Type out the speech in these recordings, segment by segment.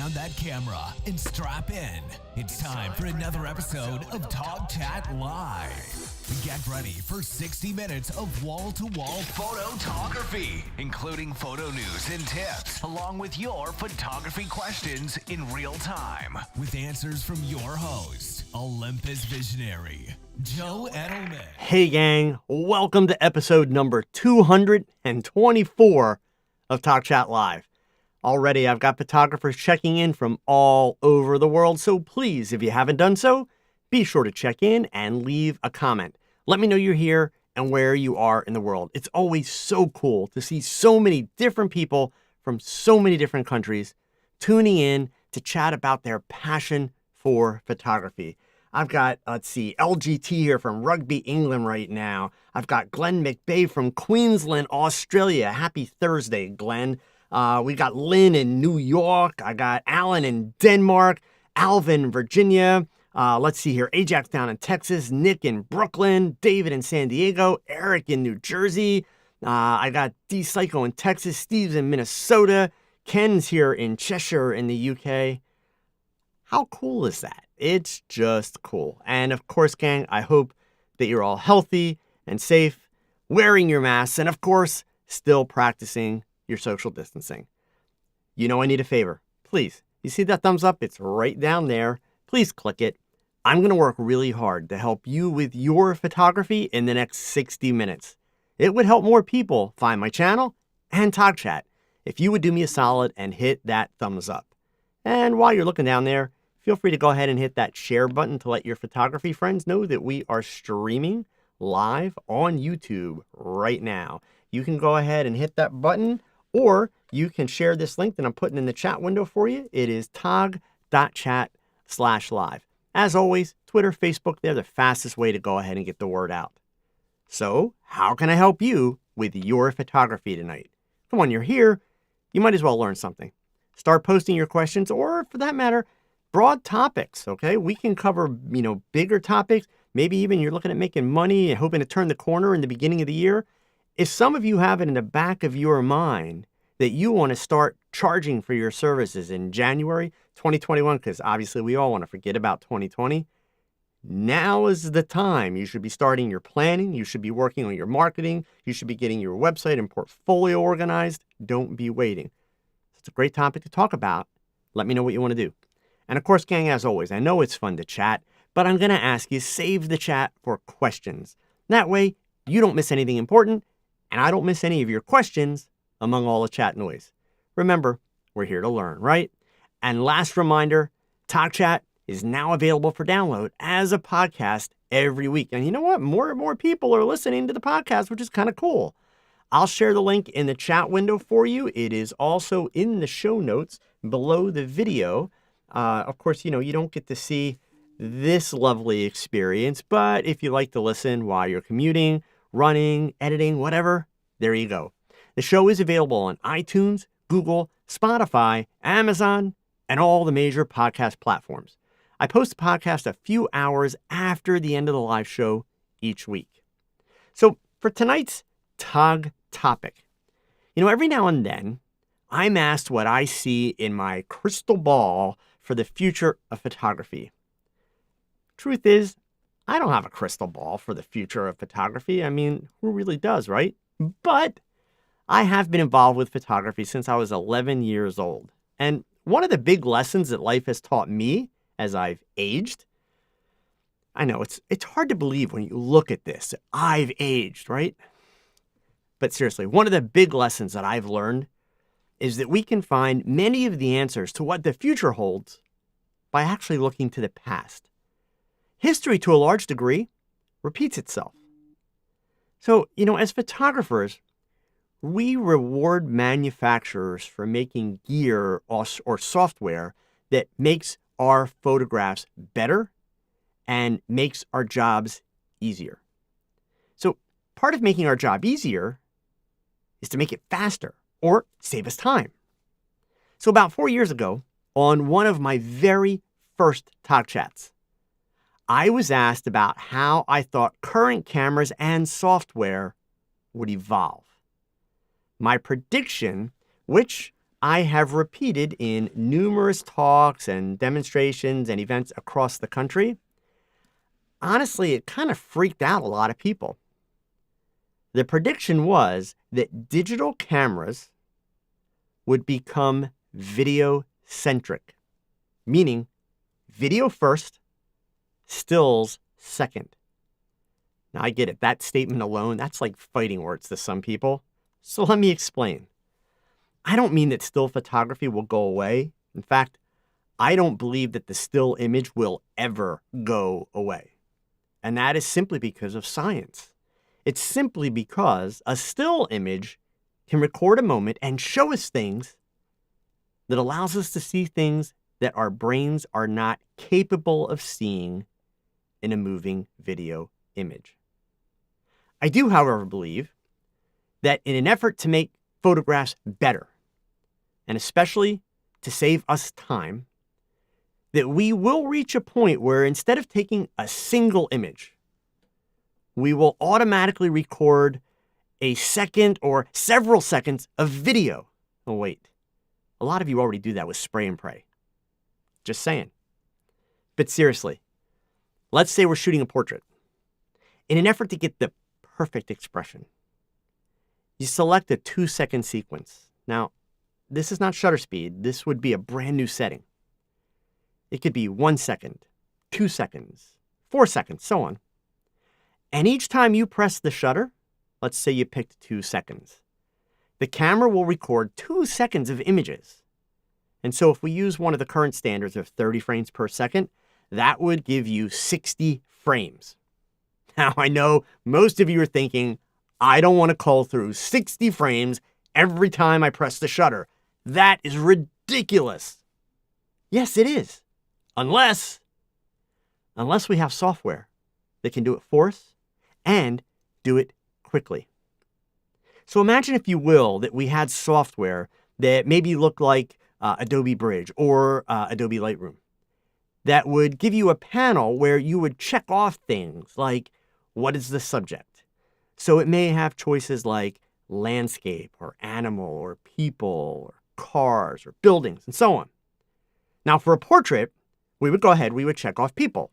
down that camera and strap in. It's time for another episode of TOGCHAT Live. Get ready for 60 minutes of wall-to-wall photography, including photo news and tips, along with your photography questions in real time, with answers from your host, Olympus Visionary Joe Edelman. Hey gang, welcome to episode number 224 of TOGCHAT Live. Already I've got photographers checking in from all over the world, so please, if you haven't done so, be sure to check in and leave a comment. Let me know you're here and where you are in the world. It's always so cool to see so many different people from so many different countries tuning in to chat about their passion for photography. I've got, LGT here from Rugby, England right now. I've got Glenn McBay from Queensland, Australia. Happy Thursday, Glenn. We got Lynn in New York. I got Alan in Denmark, Alvin, Virginia. Let's see here. Ajax down in Texas, Nick in Brooklyn, David in San Diego, Eric in New Jersey. I got D Psycho in Texas, Steve's in Minnesota, Ken's here in Cheshire in the UK. How cool is that? It's just cool. And of course, gang, I hope that you're all healthy and safe, wearing your masks, and of course, still practicing your social distancing. You know I need a favor. Please, you see that thumbs up? It's right down there. Please click it. I'm going to work really hard to help you with your photography in the next 60 minutes. It would help more people find my channel and TOGCHAT if you would do me a solid and hit that thumbs up. And while you're looking down there, feel free to go ahead and hit that share button to let your photography friends know that we are streaming live on YouTube right now. You can go ahead and hit that button, or you can share this link that I'm putting in the chat window for you. It is tog.chat/live. As always, Twitter, Facebook, they're the fastest way to go ahead and get the word out. So, how can I help you with your photography tonight? Come on, you're here. You might as well learn something. Start posting your questions, or for that matter, broad topics, okay? We can cover, bigger topics. Maybe even you're looking at making money and hoping to turn the corner in the beginning of the year. If some of you have it in the back of your mind that you want to start charging for your services in January 2021, because obviously we all want to forget about 2020, now is the time. You should be starting your planning. You should be working on your marketing. You should be getting your website and portfolio organized. Don't be waiting. It's a great topic to talk about. Let me know what you want to do. And of course, gang, as always, I know it's fun to chat, but I'm going to ask you, save the chat for questions. That way, you don't miss anything important, and I don't miss any of your questions among all the chat noise. Remember, we're here to learn, right? And last reminder, TOGCHAT is now available for download as a podcast every week. And you know what? More and more people are listening to the podcast, which is kind of cool. I'll share the link in the chat window for you. It is also in the show notes below the video. Of course, you don't get to see this lovely experience, but if you like to listen while you're commuting, running, editing, whatever, there you go. The show is available on iTunes, Google, Spotify, Amazon, and all the major podcast platforms. I post the podcast a few hours after the end of the live show each week. So for tonight's TOG topic, every now and then I'm asked what I see in my crystal ball for the future of photography. Truth is, I don't have a crystal ball for the future of photography. I mean, who really does, right? But I have been involved with photography since I was 11 years old. And one of the big lessons that life has taught me as I've aged, I know it's hard to believe when you look at this. I've aged, right? But seriously, one of the big lessons that I've learned is that we can find many of the answers to what the future holds by actually looking to the past. History, to a large degree, repeats itself. So, as photographers, we reward manufacturers for making gear or software that makes our photographs better and makes our jobs easier. So part of making our job easier is to make it faster or save us time. So about 4 years ago, on one of my very first TOGCHATs, I was asked about how I thought current cameras and software would evolve. My prediction, which I have repeated in numerous talks and demonstrations and events across the country. Honestly, it kind of freaked out a lot of people. The prediction was that digital cameras would become video-centric, meaning video first, stills second. Now, I get it. That statement alone, that's like fighting words to some people. So let me explain. I don't mean that still photography will go away. In fact, I don't believe that the still image will ever go away. And that is simply because of science. It's simply because a still image can record a moment and show us things that allows us to see things that our brains are not capable of seeing in a moving video image. I do, however, believe that in an effort to make photographs better, and especially to save us time, that we will reach a point where instead of taking a single image, we will automatically record a second or several seconds of video. Oh, wait. A lot of you already do that with spray and pray. Just saying. But seriously, let's say we're shooting a portrait. In an effort to get the perfect expression, you select a 2-second sequence. Now, this is not shutter speed. This would be a brand new setting. It could be 1 second, 2 seconds, 4 seconds, so on. And each time you press the shutter, let's say you picked 2 seconds, the camera will record 2 seconds of images. And so if we use one of the current standards of 30 frames per second, that would give you 60 frames. Now, I know most of you are thinking, I don't want to cull through 60 frames every time I press the shutter. That is ridiculous. Yes, it is. Unless we have software that can do it for us and do it quickly. So imagine, if you will, that we had software that maybe looked like Adobe Bridge or Adobe Lightroom that would give you a panel where you would check off things like, what is the subject? So it may have choices like landscape or animal or people or cars or buildings and so on. Now, for a portrait, we would go ahead, we would check off people,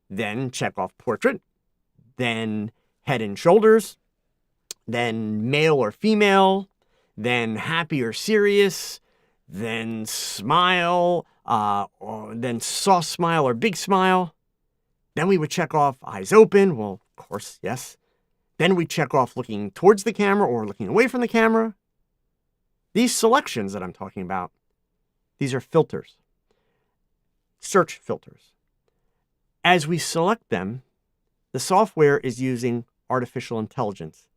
then check off portrait, then head and shoulders, then male or female, then happy or serious, then smile, or then soft smile or big smile. Then we would check off eyes open. Well, of course, yes. Then we check off looking towards the camera or looking away from the camera. These selections that I'm talking about, these are filters, search filters. As we select them, the software is using artificial intelligence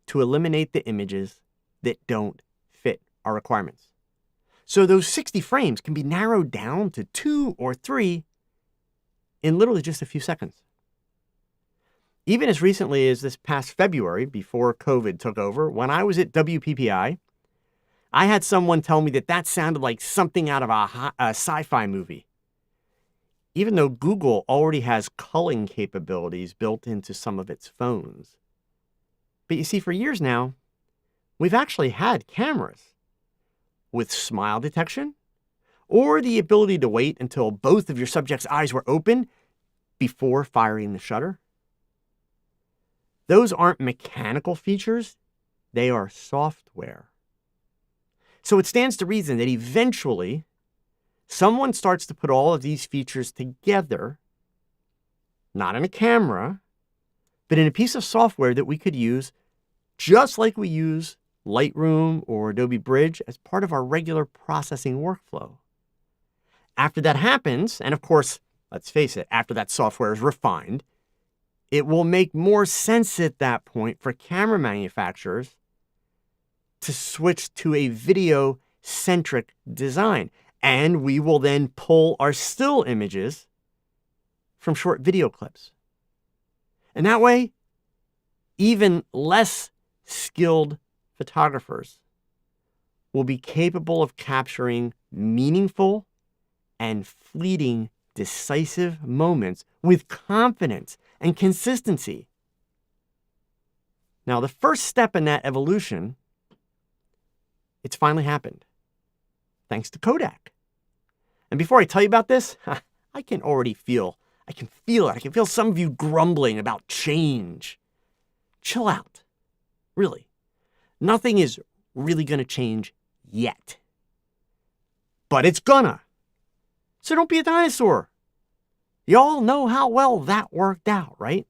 to eliminate the images that don't fit our requirements. So those 60 frames can be narrowed down to 2 or 3 in literally just a few seconds. Even as recently as this past February, before COVID took over, when I was at WPPI, I had someone tell me that that sounded like something out of a sci-fi movie. Even though Google already has culling capabilities built into some of its phones. But you see, for years now, we've actually had cameras with smile detection or the ability to wait until both of your subject's eyes were open before firing the shutter. Those aren't mechanical features, they are software. So it stands to reason that eventually someone starts to put all of these features together, not in a camera, but in a piece of software that we could use just like we use Lightroom or Adobe Bridge as part of our regular processing workflow. After that happens, and of course, let's face it, after that software is refined, it will make more sense at that point for camera manufacturers to switch to a video-centric design. And we will then pull our still images from short video clips. And that way, even less skilled photographers will be capable of capturing meaningful and fleeting, decisive moments with confidence and consistency. Now, the first step in that evolution, it's finally happened. thanks to Kodak. And before I tell you about this, I can feel it. I can feel some of you grumbling about change. Chill out. Really. Nothing is really going to change yet. But it's gonna. So don't be a dinosaur. Y'all know how well that worked out, right?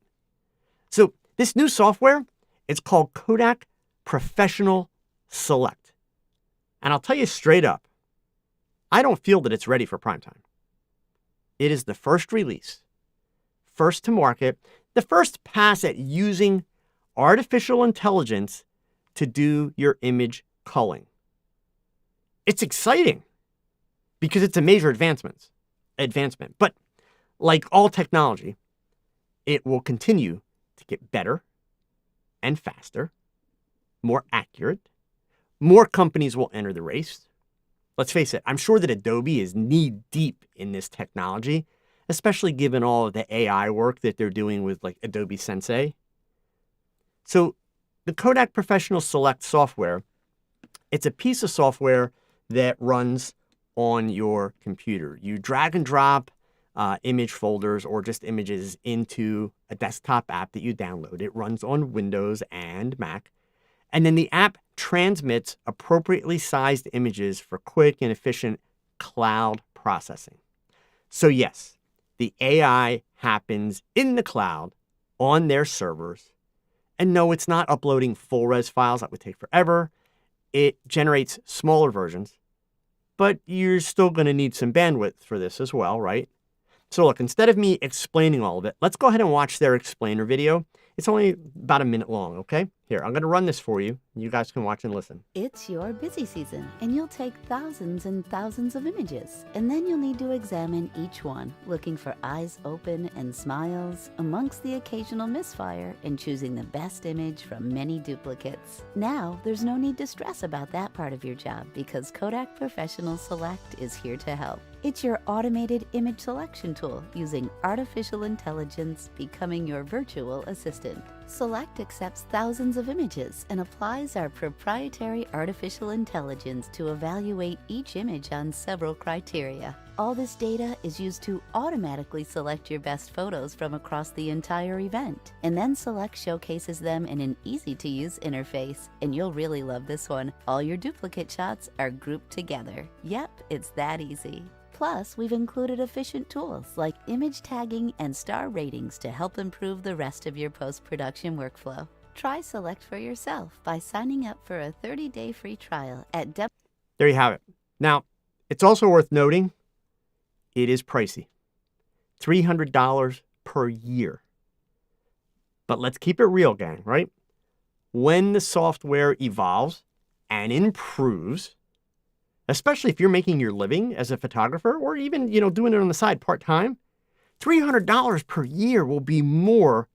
So this new software, it's called Kodak Professional Select. And I'll tell you straight up, I don't feel that it's ready for prime time. It is the first release, first to market, the first pass at using artificial intelligence to do your image culling. It's exciting because it's a major advancement. But like all technology, it will continue to get better and faster, more accurate. More companies will enter the race. Let's face it, I'm sure that Adobe is knee-deep in this technology, especially given all of the AI work that they're doing with like Adobe Sensei. So the Kodak Professional Select software, it's a piece of software that runs on your computer. You drag and drop image folders or just images into a desktop app that you download. It runs on Windows and Mac. And then the app transmits appropriately sized images for quick and efficient cloud processing. So yes, the AI happens in the cloud on their servers. And no, it's not uploading full res files. That would take forever. It generates smaller versions, but you're still going to need some bandwidth for this as well, right? So look, instead of me explaining all of it, let's go ahead and watch their explainer video. It's only about a minute long, okay? Here, I'm going to run this for you. You guys can watch and listen. It's your busy season, and you'll take thousands and thousands of images, and then you'll need to examine each one, looking for eyes open and smiles, amongst the occasional misfire, and choosing the best image from many duplicates. Now, there's no need to stress about that part of your job, because Kodak Professional Select is here to help. It's your automated image selection tool using artificial intelligence, becoming your virtual assistant. Select accepts thousands of images and applies our proprietary artificial intelligence to evaluate each image on several criteria. All this data is used to automatically select your best photos from across the entire event, and then Select showcases them in an easy-to-use interface. And you'll really love this one. All your duplicate shots are grouped together. Yep, it's that easy. Plus, we've included efficient tools like image tagging and star ratings to help improve the rest of your post-production workflow. Try Select for yourself by signing up for a 30-day free trial at There you have it. Now, it's also worth noting, it is pricey. $300 per year. But let's keep it real, gang, right? When the software evolves and improves, especially if you're making your living as a photographer or even, doing it on the side part-time, $300 per year will be more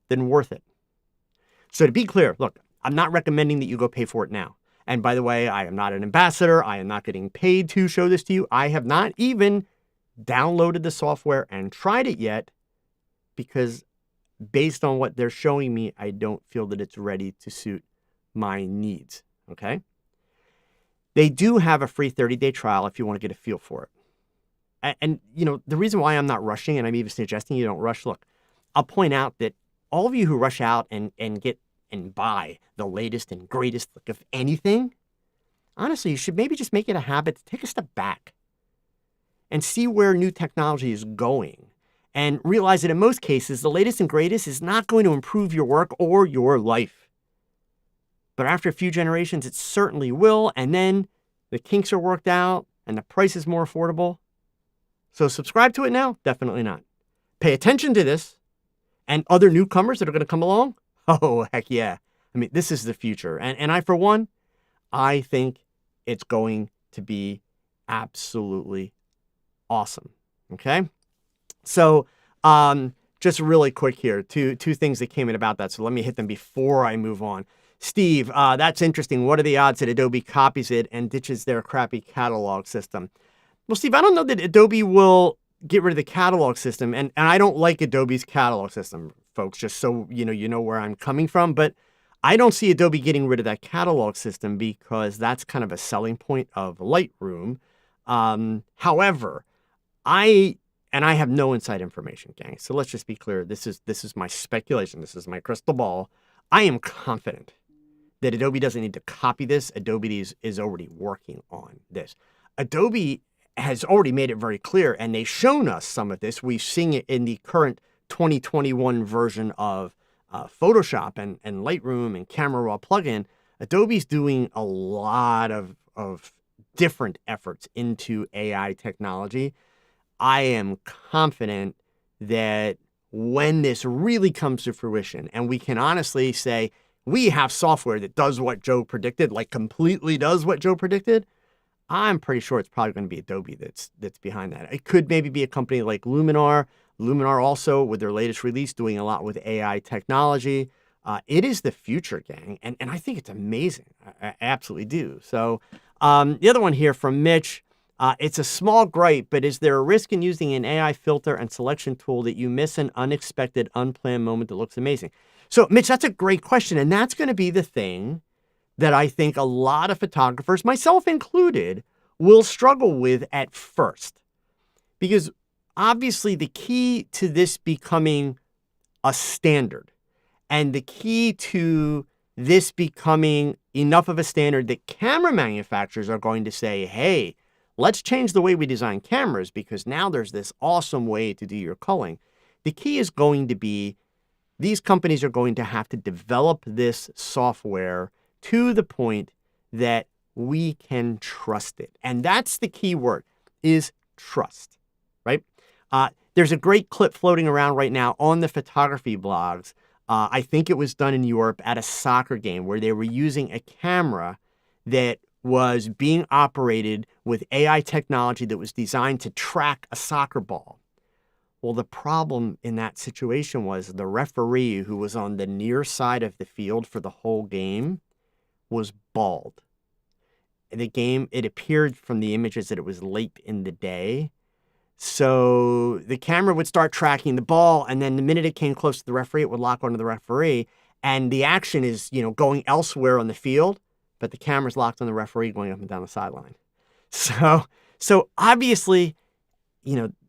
than worth it. So to be clear, look, I'm not recommending that you go pay for it now. And by the way, I am not an ambassador. I am not getting paid to show this to you. I have not even downloaded the software and tried it yet because based on what they're showing me, I don't feel that it's ready to suit my needs, okay? They do have a free 30-day trial if you want to get a feel for it. And the reason why I'm not rushing, and I'm even suggesting you don't rush, look, I'll point out that all of you who rush out and get and buy the latest and greatest of anything, honestly, you should maybe just make it a habit to take a step back and see where new technology is going and realize that in most cases, the latest and greatest is not going to improve your work or your life. But after a few generations, it certainly will. And then the kinks are worked out and the price is more affordable. So subscribe to it now? Definitely not. Pay attention to this and other newcomers that are going to come along. Oh, heck yeah. I mean, this is the future. And I, for one, I think it's going to be absolutely awesome. Okay? So just really quick here, two things that came in about that. So let me hit them before I move on. Steve, that's interesting. What are the odds that Adobe copies it and ditches their crappy catalog system? Well, Steve, I don't know that Adobe will get rid of the catalog system. And I don't like Adobe's catalog system, folks, just so you know where I'm coming from. But I don't see Adobe getting rid of that catalog system because that's kind of a selling point of Lightroom. However, I have no inside information, gang. So let's just be clear. This is my speculation. This is my crystal ball. I am confident that Adobe doesn't need to copy this. Adobe is already working on this. Adobe has already made it very clear, and they've shown us some of this. We've seen it in the current 2021 version of Photoshop and Lightroom and Camera Raw plugin. Adobe's doing a lot of different efforts into AI technology. I am confident that when this really comes to fruition, and we can honestly say we have software that does what Joe predicted, like completely does what Joe predicted, I'm pretty sure it's probably going to be Adobe that's behind that. It could maybe be a company like Luminar. Luminar also, with their latest release, doing a lot with AI technology. It is the future, gang, and I think it's amazing. I absolutely do. So the other one here from Mitch, it's a small gripe, but is there a risk in using an AI filter and selection tool that you miss an unexpected, unplanned moment that looks amazing? So, Mitch, that's a great question, and that's going to be the thing that I think a lot of photographers, myself included, will struggle with at first. Because obviously the key to this becoming a standard, and the key to this becoming enough of a standard that camera manufacturers are going to say, hey, let's change the way we design cameras because now there's this awesome way to do your culling. The key is going to be these companies are going to have to develop this software to the point that we can trust it. And that's the key word, is trust, right? There's a great clip floating around right now on the photography blogs. I think it was done in Europe at a soccer game where they were using a camera that was being operated with AI technology that was designed to track a soccer ball. Well, the problem in that situation was the referee, who was on the near side of the field for the whole game, was bald. The game, it appeared from the images that it was late in the day. So the camera would start tracking the ball, and then the minute it came close to the referee, it would lock onto the referee. And the action is, going elsewhere on the field, but the camera's locked on the referee going up and down the sideline. So obviously,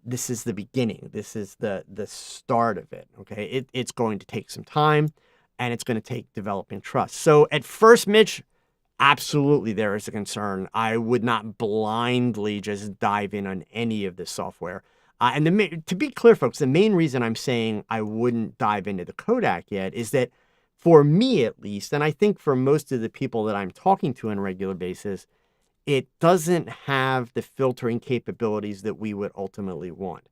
this is the beginning. This is the start of it, okay? It's going to take some time, and it's going to take developing trust. So at first, Mitch, absolutely there is a concern. I would not blindly just dive in on any of this software. And to be clear, folks, the main reason I'm saying I wouldn't dive into the Kodak yet is that for me at least, and I think for most of the people that I'm talking to on a regular basis, it doesn't have the filtering capabilities that we would ultimately want.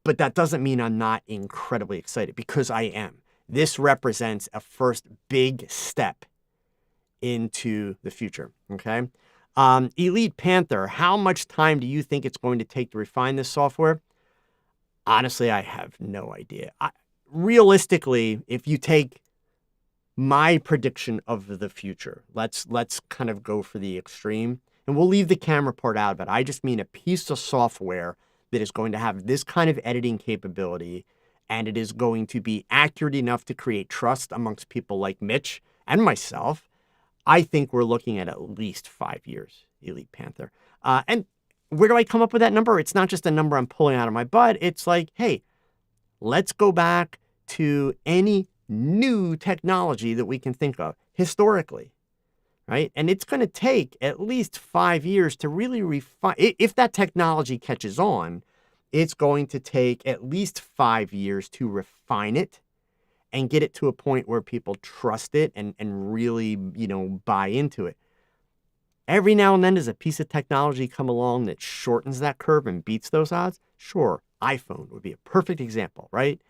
But that doesn't mean I'm not incredibly excited, because I am. This represents a first big step into the future, okay? Elite Panther, how much time do you think it's going to take to refine this software? Honestly, I have no idea. Realistically, if you take my prediction of the future, let's kind of go for the extreme, and we'll leave the camera part out, but I just mean a piece of software that is going to have this kind of editing capability, and it is going to be accurate enough to create trust amongst people like Mitch and myself. I think we're looking at least 5 years, Elite Panther. And where do I come up with that number? It's not just a number I'm pulling out of my butt. It's like, hey, let's go back to any new technology that we can think of historically, right? And it's going to take at least 5 years to really refine. If that technology catches on, it's going to take at least 5 years to refine it and get it to a point where people trust it and really, buy into it. Every now and then does a piece of technology come along that shortens that curve and beats those odds? Sure, iPhone would be a perfect example, right?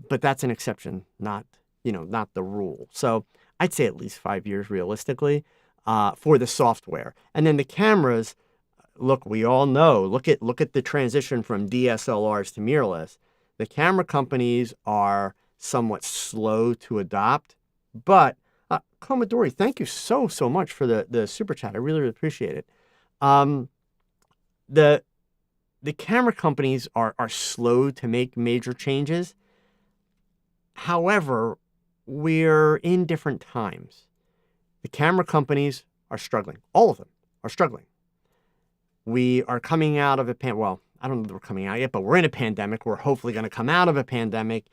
But that's an exception, not the rule. So I'd say at least 5 years realistically for the software. And then the cameras, look, we all know, look at the transition from DSLRs to mirrorless. The camera companies are somewhat slow to adopt, but Commodore, thank you so much for the super chat. I really appreciate it. The camera companies are slow to make major changes. However, we're in different times. The camera companies are struggling. All of them are struggling. We are coming out of well, I don't know that we're coming out yet, but we're in a pandemic. We're hopefully going to come out of a pandemic.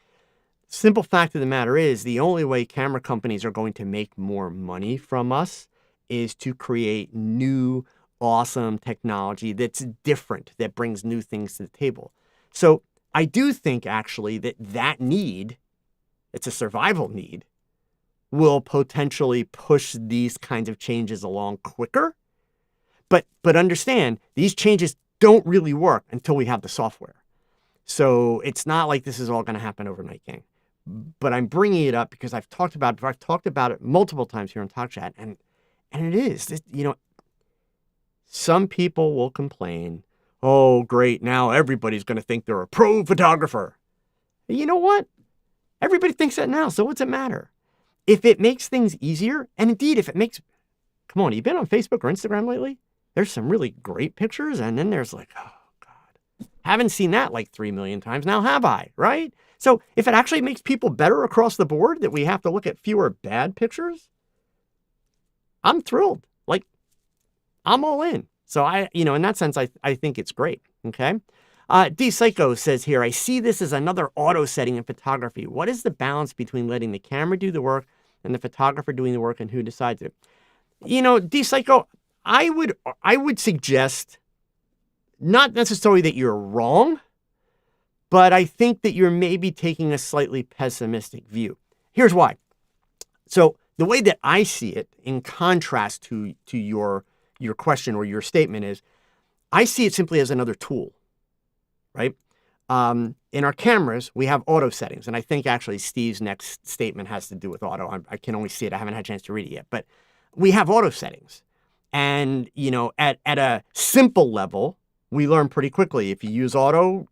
Simple fact of the matter is the only way camera companies are going to make more money from us is to create new, awesome technology that's different, that brings new things to the table. So I do think actually that need, it's a survival need, will potentially push these kinds of changes along quicker. But understand, these changes don't really work until we have the software. So it's not like this is all going to happen overnight, gang. But I'm bringing it up because I've talked about it before. I've talked about it multiple times here on TOGCHAT, and it is, some people will complain, oh, great, now everybody's going to think they're a pro photographer. You know what? Everybody thinks that now, so what's it matter? If it makes things easier, and indeed, if it makes, come on, you been on Facebook or Instagram lately? There's some really great pictures, and then there's like, oh, God, haven't seen that like 3 million times now, have I, right? So if it actually makes people better across the board, that we have to look at fewer bad pictures, I'm thrilled. Like, I'm all in. So in that sense, I think it's great, okay? D Psycho says here, I see this as another auto setting in photography. What is the balance between letting the camera do the work and the photographer doing the work, and who decides it? D Psycho, I would suggest not necessarily that you're wrong, but I think that you're maybe taking a slightly pessimistic view. Here's why. So the way that I see it, in contrast to your question or your statement, is I see it simply as another tool, right? In our cameras, we have auto settings. And I think actually Steve's next statement has to do with auto. I can only see it. I haven't had a chance to read it yet. But we have auto settings. And, at a simple level, we learn pretty quickly. If you use auto,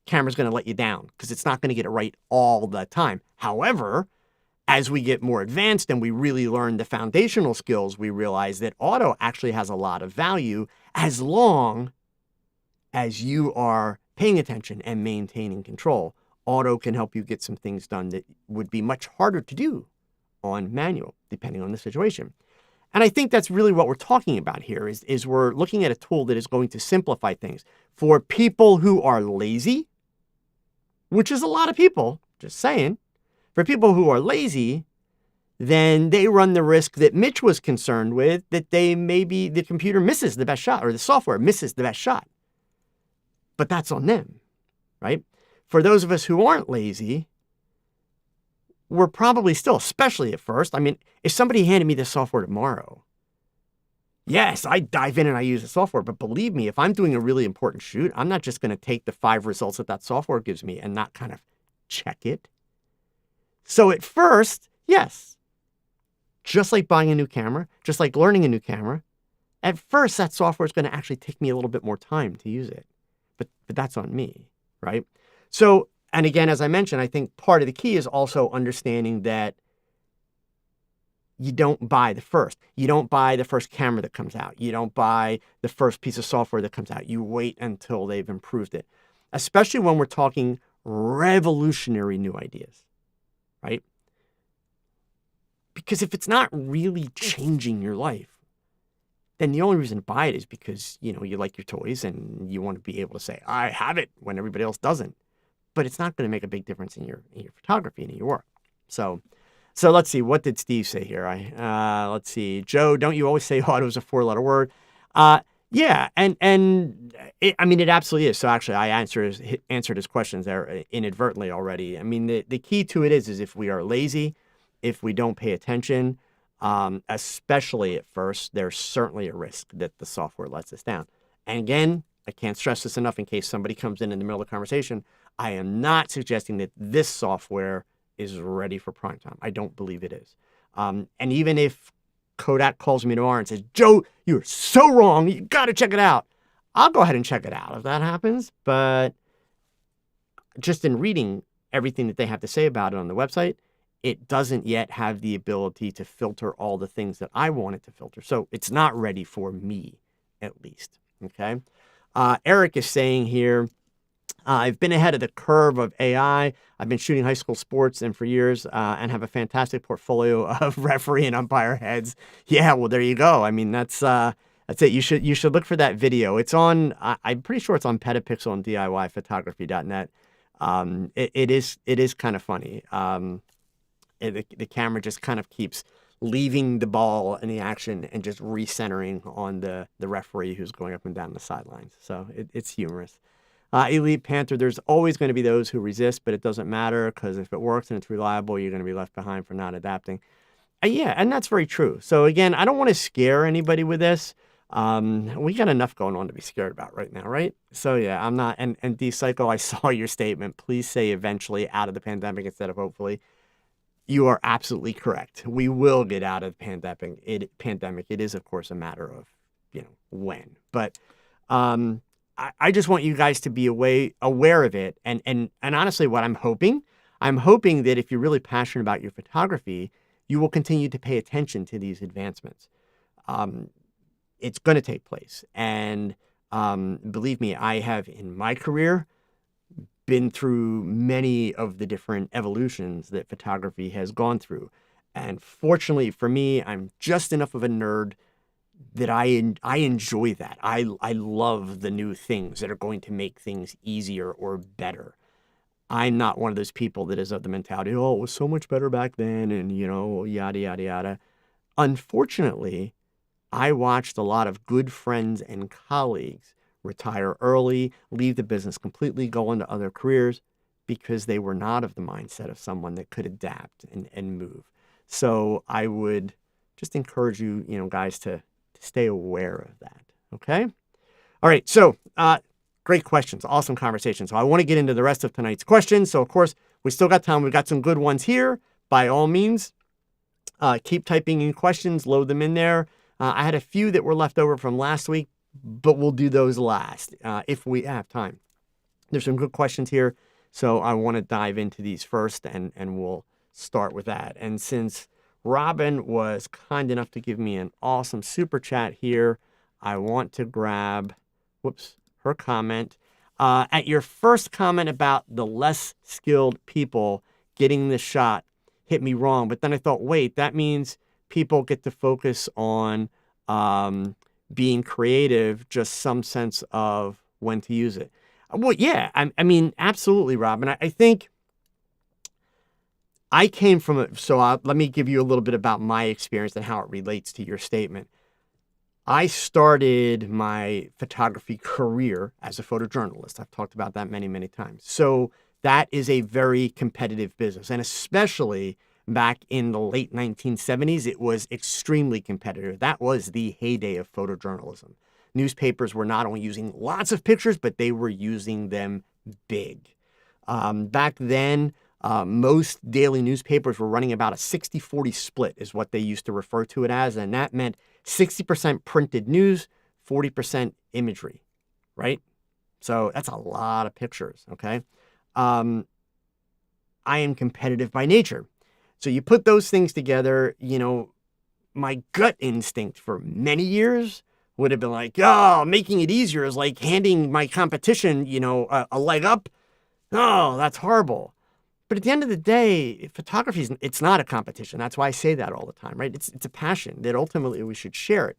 camera's going to let you down because it's not going to get it right all the time. However, as we get more advanced and we really learn the foundational skills, we realize that auto actually has a lot of value as long as you are paying attention and maintaining control. Auto can help you get some things done that would be much harder to do on manual, depending on the situation. And I think that's really what we're talking about here is we're looking at a tool that is going to simplify things for people who are lazy, which is a lot of people, just saying. For people who are lazy, then they run the risk that Mitch was concerned with, that maybe the computer misses the best shot or the software misses the best shot. But that's on them, right? For those of us who aren't lazy, we're probably still, especially at first. I mean, if somebody handed me this software tomorrow, yes, I dive in and I use the software. But believe me, if I'm doing a really important shoot, I'm not just going to take the 5 results that software gives me and not kind of check it. So at first, yes, just like buying a new camera, just like learning a new camera, at first that software is going to actually take me a little bit more time to use it. But that's on me, right? So, and again, as I mentioned, I think part of the key is also understanding that you don't buy the first. You don't buy the first camera that comes out. You don't buy the first piece of software that comes out. You wait until they've improved it, especially when we're talking revolutionary new ideas, right? Because if it's not really changing your life, then the only reason to buy it is because, you like your toys and you want to be able to say, I have it, when everybody else doesn't. But it's not going to make a big difference in your photography and in your work. So let's see. What did Steve say here? Let's see. Joe, don't you always say auto is a 4-letter word? Yeah, and it absolutely is. So actually, I answered his questions there inadvertently already. I mean, the key to it is if we are lazy, if we don't pay attention, especially at first, there's certainly a risk that the software lets us down. And again, I can't stress this enough in case somebody comes in the middle of the conversation. I am not suggesting that this software is ready for prime time. I don't believe it is. And even if Kodak calls me tomorrow and says, Joe, you're so wrong, you got to check it out, I'll go ahead and check it out if that happens. But just in reading everything that they have to say about it on the website, it doesn't yet have the ability to filter all the things that I want it to filter. So it's not ready for me, at least. Okay. Eric is saying here, I've been ahead of the curve of AI. I've been shooting high school sports and for years and have a fantastic portfolio of referee and umpire heads. Yeah, well, there you go. I mean, that's That's it. You should look for that video. It's on. I'm pretty sure it's on Petapixel and DIYphotography.net. It is kind of funny. The camera just kind of keeps leaving the ball in the action and just recentering on the referee who's going up and down the sidelines. So it's humorous. Elite Panther, there's always going to be those who resist, but it doesn't matter because if it works and it's reliable, you're going to be left behind for not adapting. Yeah, and that's very true. So again, I don't want to scare anybody with this. We got enough going on to be scared about right now, right? So yeah, I'm not. And D-Cycle, I saw your statement. Please say eventually out of the pandemic instead of hopefully. You are absolutely correct. We will get out of the pandemic. It is, of course, a matter of, when. But I just want you guys to be aware of it. And honestly, what I'm hoping that if you're really passionate about your photography, you will continue to pay attention to these advancements. It's going to take place. And believe me, I have in my career been through many of the different evolutions that photography has gone through. And fortunately for me, I'm just enough of a nerd that I enjoy that. I love the new things that are going to make things easier or better. I'm not one of those people that is of the mentality, oh, it was so much better back then and, yada, yada, yada. Unfortunately, I watched a lot of good friends and colleagues retire early, leave the business completely, go into other careers because they were not of the mindset of someone that could adapt and move. So I would just encourage you, guys, to stay aware of that. Okay? All right. So great questions. Awesome conversation. So I want to get into the rest of tonight's questions. So, of course, we still got time. We've got some good ones here. By all means, keep typing in questions. Load them in there. I had a few that were left over from last week, but we'll do those last if we have time. There's some good questions here, so I want to dive into these first, and we'll start with that. And since Robin was kind enough to give me an awesome super chat here, I want to grab, her comment. At your first comment about the less skilled people getting the shot hit me wrong, but then I thought, wait, that means people get to focus on being creative, just some sense of when to use it. Well, yeah, I mean, absolutely, Robin. I think I came from it. So let me give you a little bit about my experience and how it relates to your statement. I started my photography career as a photojournalist. I've talked about that many, many times. So that is a very competitive business, and especially back in the late 1970s, it was extremely competitive. That was the heyday of photojournalism. Newspapers were not only using lots of pictures, but they were using them big. Back then, most daily newspapers were running about a 60-40 split is what they used to refer to it as. And that meant 60% printed news, 40% imagery, right? So that's a lot of pictures, okay? I am competitive by nature. So you put those things together, my gut instinct for many years would have been like, oh, making it easier is like handing my competition, a leg up. Oh, that's horrible. But at the end of the day, photography, it's not a competition. That's why I say that all the time, right? It's a passion that ultimately we should share it.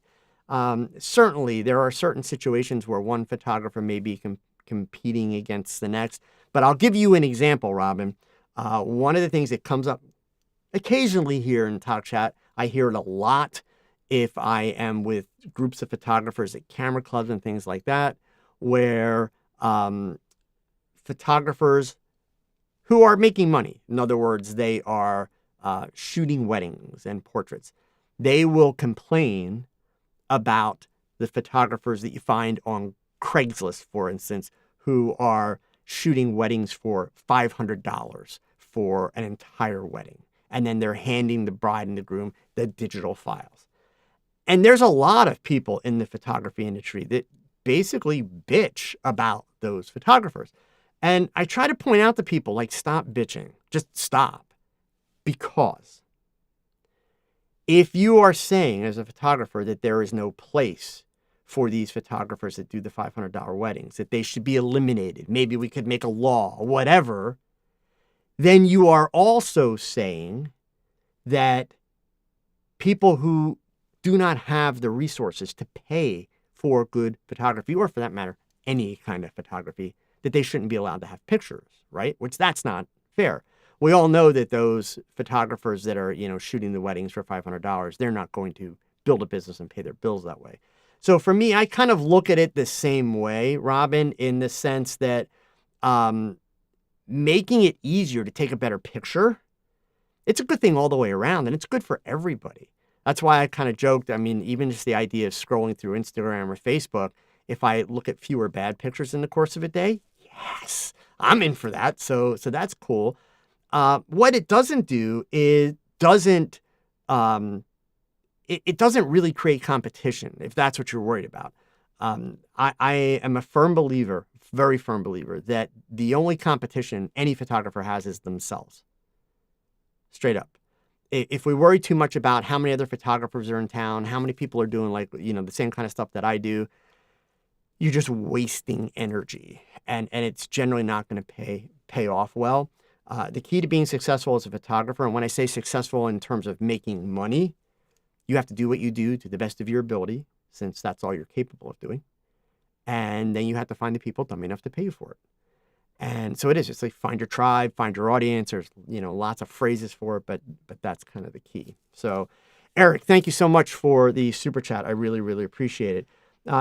Certainly, there are certain situations where one photographer may be competing against the next. But I'll give you an example, Robin. One of the things that comes up occasionally here in TOGCHAT, I hear it a lot if I am with groups of photographers at camera clubs and things like that, where photographers who are making money, in other words, they are shooting weddings and portraits, they will complain about the photographers that you find on Craigslist, for instance, who are shooting weddings for $500 for an entire wedding. And then they're handing the bride and the groom the digital files. And there's a lot of people in the photography industry that basically bitch about those photographers. And I try to point out to people, like, stop bitching. Just stop. Because if you are saying as a photographer that there is no place for these photographers that do the $500 weddings, that they should be eliminated, maybe we could make a law, whatever, then you are also saying that people who do not have the resources to pay for good photography, or for that matter, any kind of photography, that they shouldn't be allowed to have pictures, right? Which that's not fair. We all know that those photographers that are, shooting the weddings for $500, they're not going to build a business and pay their bills that way. So for me, I kind of look at it the same way, Robin, in the sense that making it easier to take a better picture, it's a good thing all the way around, and it's good for everybody. That's why I kind of joked. I mean, even just the idea of scrolling through Instagram or Facebook, if I look at fewer bad pictures in the course of a day, yes, I'm in for that. So that's cool. What it doesn't do is it doesn't really create competition, if that's what you're worried about. I am a firm believer, very firm believer, that the only competition any photographer has is themselves. Straight up. If we worry too much about how many other photographers are in town, how many people are doing the same kind of stuff that I do, you're just wasting energy, and it's generally not going to pay off well. The key to being successful as a photographer, and when I say successful in terms of making money, you have to do what you do to the best of your ability, since that's all you're capable of doing. And then you have to find the people dumb enough to pay you for it. And so it's like find your tribe, find your audience. There's, lots of phrases for it, but that's kind of the key. So Eric, thank you so much for the super chat. I really, really appreciate it.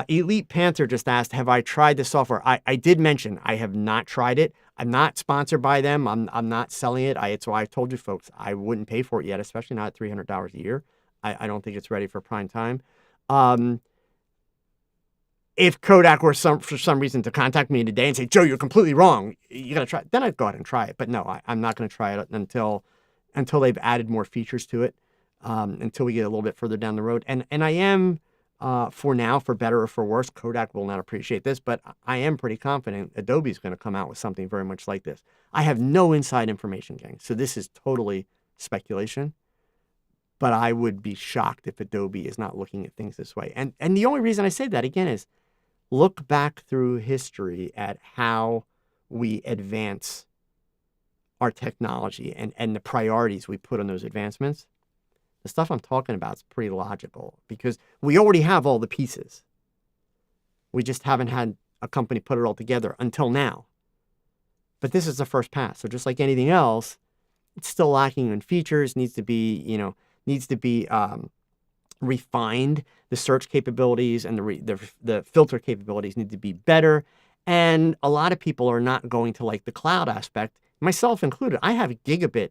Elite Panther just asked, have I tried the software? I did mention I have not tried it. I'm not sponsored by them. I'm not selling it. It's why I told you folks, I wouldn't pay for it yet, especially not at $300 a year. I don't think it's ready for prime time. If Kodak were for some reason to contact me today and say, Joe, you're completely wrong, you got to try it, then I'd go out and try it. But no, I'm not going to try it until they've added more features to it, until we get a little bit further down the road. And I am, for now, for better or for worse, Kodak will not appreciate this, but I am pretty confident Adobe's going to come out with something very much like this. I have no inside information, gang, so this is totally speculation. But I would be shocked if Adobe is not looking at things this way. And the only reason I say that, again, is look back through history at how we advance our technology and the priorities we put on those advancements. The stuff I'm talking about is pretty logical because we already have all the pieces. We just haven't had a company put it all together until now. But this is the first pass. So just like anything else, it's still lacking in features, needs to be refined. The search capabilities and the filter capabilities need to be better. And a lot of people are not going to like the cloud aspect, myself included. I have gigabit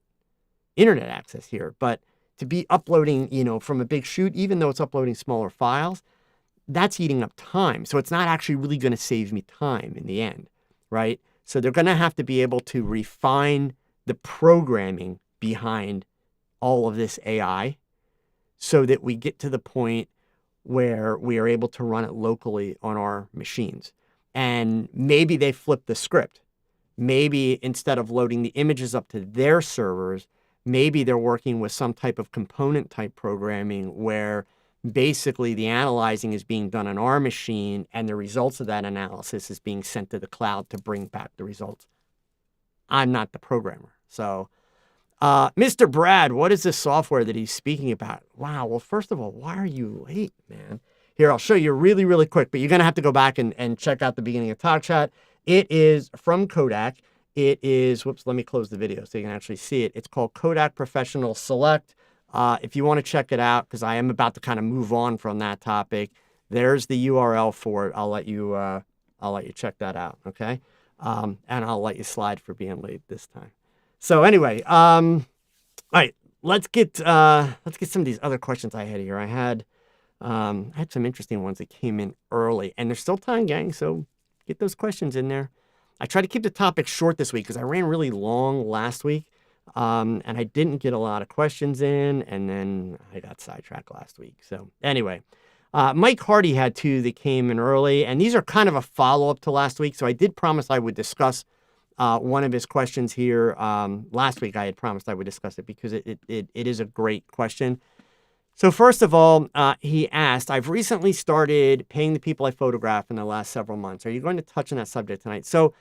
internet access here, but to be uploading, from a big shoot, even though it's uploading smaller files, that's eating up time. So it's not actually really going to save me time in the end, right? So they're going to have to be able to refine the programming behind all of this AI so that we get to the point where we are able to run it locally on our machines. And maybe they flip the script. Maybe instead of loading the images up to their servers, maybe they're working with some type of component type programming where basically the analyzing is being done on our machine and the results of that analysis is being sent to the cloud to bring back the results. I'm not the programmer. So, Mr. Brad, what is this software that he's speaking about? Wow. Well, first of all, why are you late, man? Here, I'll show you really, really quick, but you're going to have to go back and check out the beginning of TOGCHAT. It is from Kodak. It is, whoops, let me close the video so you can actually see it. It's called Kodak Professional Select. If you want to check it out, because I am about to kind of move on from that topic, there's the URL for it. I'll let you check that out, okay? And I'll let you slide for being late this time. So anyway, all right, let's get some of these other questions I had here. I had some interesting ones that came in early, and there's still time, gang. So get those questions in there. I tried to keep the topic short this week because I ran really long last week, and I didn't get a lot of questions in, and then I got sidetracked last week. So anyway, Mike Hardy had two that came in early, and these are kind of a follow-up to last week. So I did promise I would discuss one of his questions here. Last week I had promised I would discuss it because it is a great question. So first of all, he asked, I've recently started paying the people I photograph in the last several months. Are you going to touch on that subject tonight? So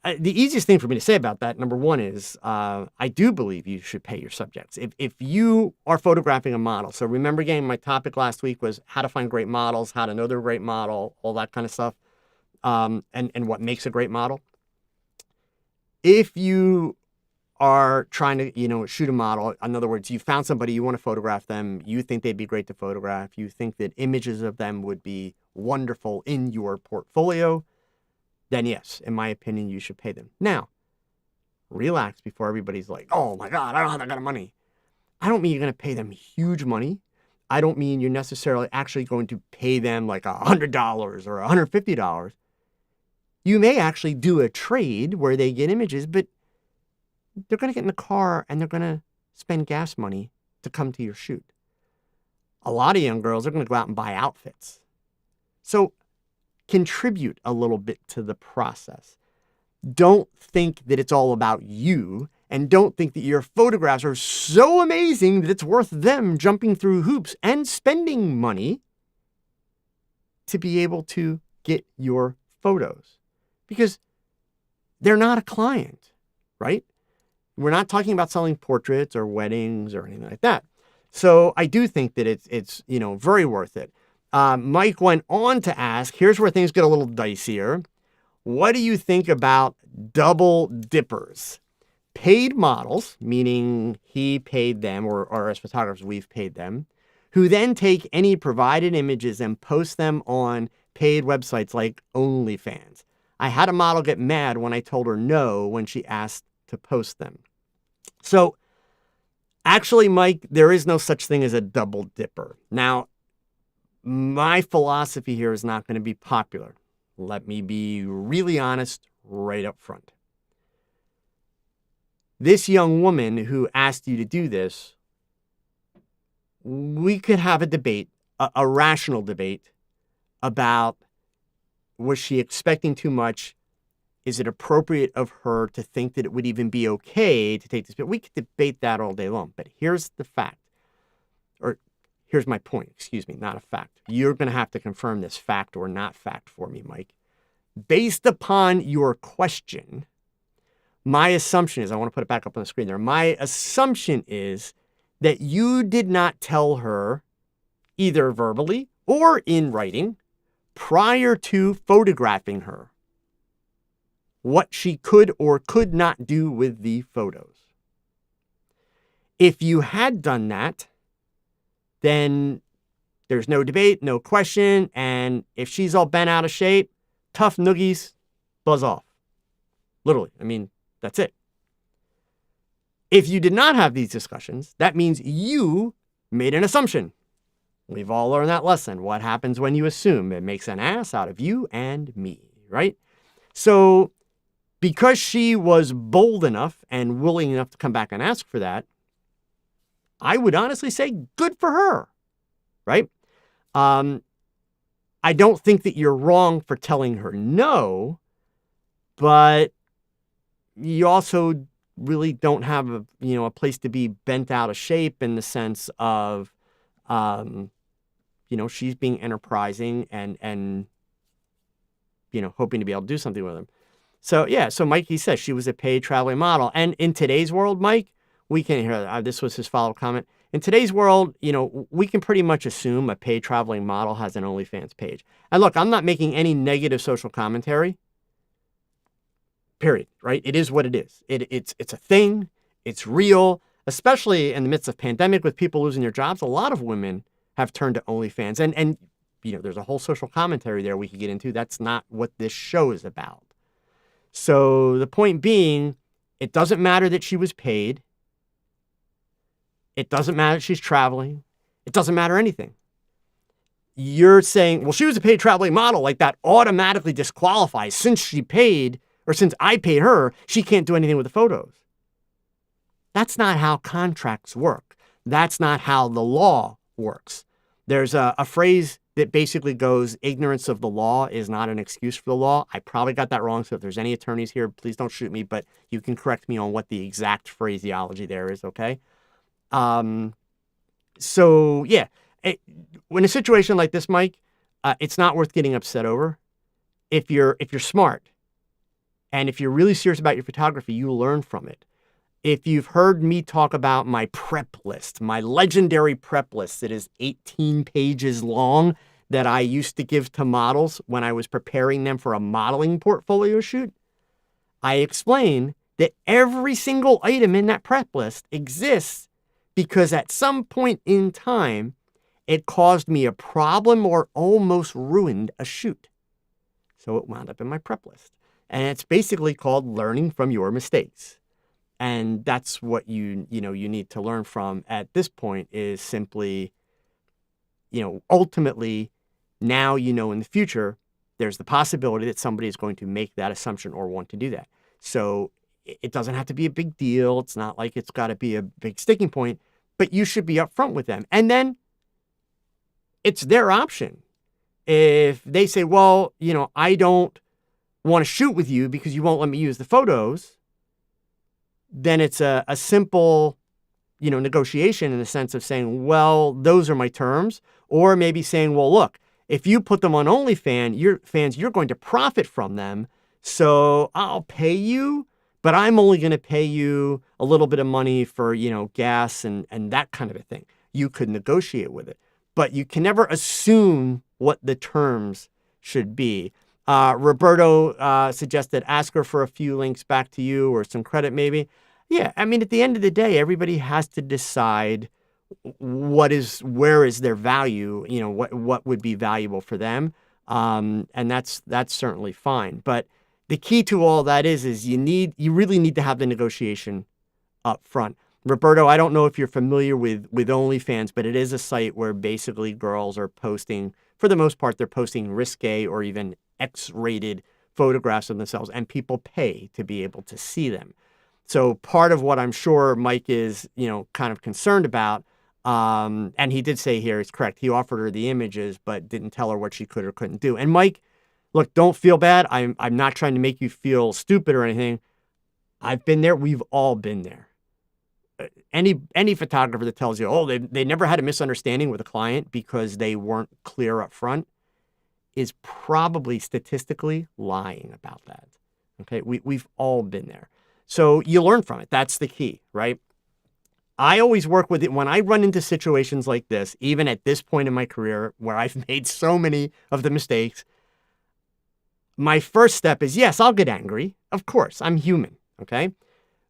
The easiest thing for me to say about that, number one, is I do believe you should pay your subjects. If you are photographing a model, so remember again, my topic last week was how to find great models, how to know they're a great model, all that kind of stuff, and what makes a great model. If you are trying to, shoot a model, in other words, you found somebody, you want to photograph them, you think they'd be great to photograph, you think that images of them would be wonderful in your portfolio, then yes, in my opinion, you should pay them. Now, relax before everybody's like, oh my God, I don't have that kind of money. I don't mean you're going to pay them huge money. I don't mean you're necessarily actually going to pay them like $100 or $150. You may actually do a trade where they get images, but they're going to get in the car and they're going to spend gas money to come to your shoot. A lot of young girls are going to go out and buy outfits. So contribute a little bit to the process. Don't think that it's all about you, and don't think that your photographs are so amazing that it's worth them jumping through hoops and spending money to be able to get your photos, because they're not a client, right? We're not talking about selling portraits or weddings or anything like that. So I do think that it's very worth it. Mike went on to ask, here's where things get a little dicier. What do you think about double dippers? Paid models, meaning he paid them, or as photographers, we've paid them, who then take any provided images and post them on paid websites like OnlyFans. I had a model get mad when I told her no when she asked to post them. So actually, Mike, there is no such thing as a double dipper. Now, my philosophy here is not going to be popular. Let me be really honest right up front. This young woman who asked you to do this, we could have a debate, a rational debate about, was she expecting too much? Is it appropriate of her to think that it would even be okay to take this? But we could debate that all day long. But here's the fact. Here's my point, not a fact. You're going to have to confirm this fact or not fact for me, Mike. Based upon your question, my assumption is, I want to put it back up on the screen there. My assumption is that you did not tell her, either verbally or in writing, prior to photographing her, what she could or could not do with the photos. If you had done that, then there's no debate, no question, and if she's all bent out of shape, tough noogies, buzz off. Literally, that's it. If you did not have these discussions, that means you made an assumption. We've all learned that lesson. What happens when you assume? It makes an ass out of you and me, right? So because she was bold enough and willing enough to come back and ask for that, I would honestly say good for her, right? I don't think that you're wrong for telling her no, but you also really don't have a place to be bent out of shape in the sense of, she's being enterprising and hoping to be able to do something with him. So Mike, he says she was a paid traveling model. And in today's world, Mike, we can hear this was his follow-up comment. In today's world, we can pretty much assume a paid traveling model has an OnlyFans page. And look, I'm not making any negative social commentary. Period. Right? It is what it is. It's a thing. It's real. Especially in the midst of pandemic with people losing their jobs, a lot of women have turned to OnlyFans. And there's a whole social commentary there we could get into. That's not what this show is about. So the point being, it doesn't matter that she was paid. It doesn't matter that she's traveling. It doesn't matter anything. You're saying, well, she was a paid traveling model. Like that automatically disqualifies. Since she paid, or since I paid her, she can't do anything with the photos. That's not how contracts work. That's not how the law works. There's a phrase that basically goes, ignorance of the law is not an excuse for the law. I probably got that wrong, so if there's any attorneys here, please don't shoot me, but you can correct me on what the exact phraseology there is, okay? When a situation like this, Mike, it's not worth getting upset over. If you're smart, And if you're really serious about your photography, you learn from it. If you've heard me talk about my prep list, my legendary prep list that is 18 pages long that I used to give to models when I was preparing them for a modeling portfolio shoot, I explain that every single item in that prep list exists because at some point in time, it caused me a problem or almost ruined a shoot. So it wound up in my prep list. And it's basically called learning from your mistakes. And that's what you need to learn from at this point is simply, ultimately, now in the future, there's the possibility that somebody is going to make that assumption or want to do that. So it doesn't have to be a big deal. It's not like it's got to be a big sticking point, but you should be upfront with them. And then it's their option. If they say, well, I don't want to shoot with you because you won't let me use the photos, then it's a simple, negotiation in the sense of saying, well, those are my terms. Or maybe saying, well, look, if you put them on OnlyFans, you're going to profit from them. So I'll pay you, but I'm only going to pay you a little bit of money for, gas and that kind of a thing. You could negotiate with it, but you can never assume what the terms should be. Roberto suggested ask her for a few links back to you or some credit maybe. Yeah, I mean, at the end of the day, everybody has to decide where is their value, what would be valuable for them. And that's certainly fine. But the key to all that is you really need to have the negotiation up front. Roberto, I don't know if you're familiar with OnlyFans, but it is a site where basically girls are posting, for the most part, they're posting risque or even X-rated photographs of themselves, and people pay to be able to see them. So part of what I'm sure Mike is, kind of concerned about, and he did say here, it's correct, he offered her the images, but didn't tell her what she could or couldn't do. And Mike, look, don't feel bad. I'm not trying to make you feel stupid or anything. I've been there. We've all been there. Any photographer that tells you, they never had a misunderstanding with a client because they weren't clear up front is probably statistically lying about that. Okay, we've all been there. So you learn from it. That's the key, right? I always work with it when I run into situations like this, even at this point in my career where I've made so many of the mistakes. My first step is, yes, I'll get angry. Of course, I'm human, okay?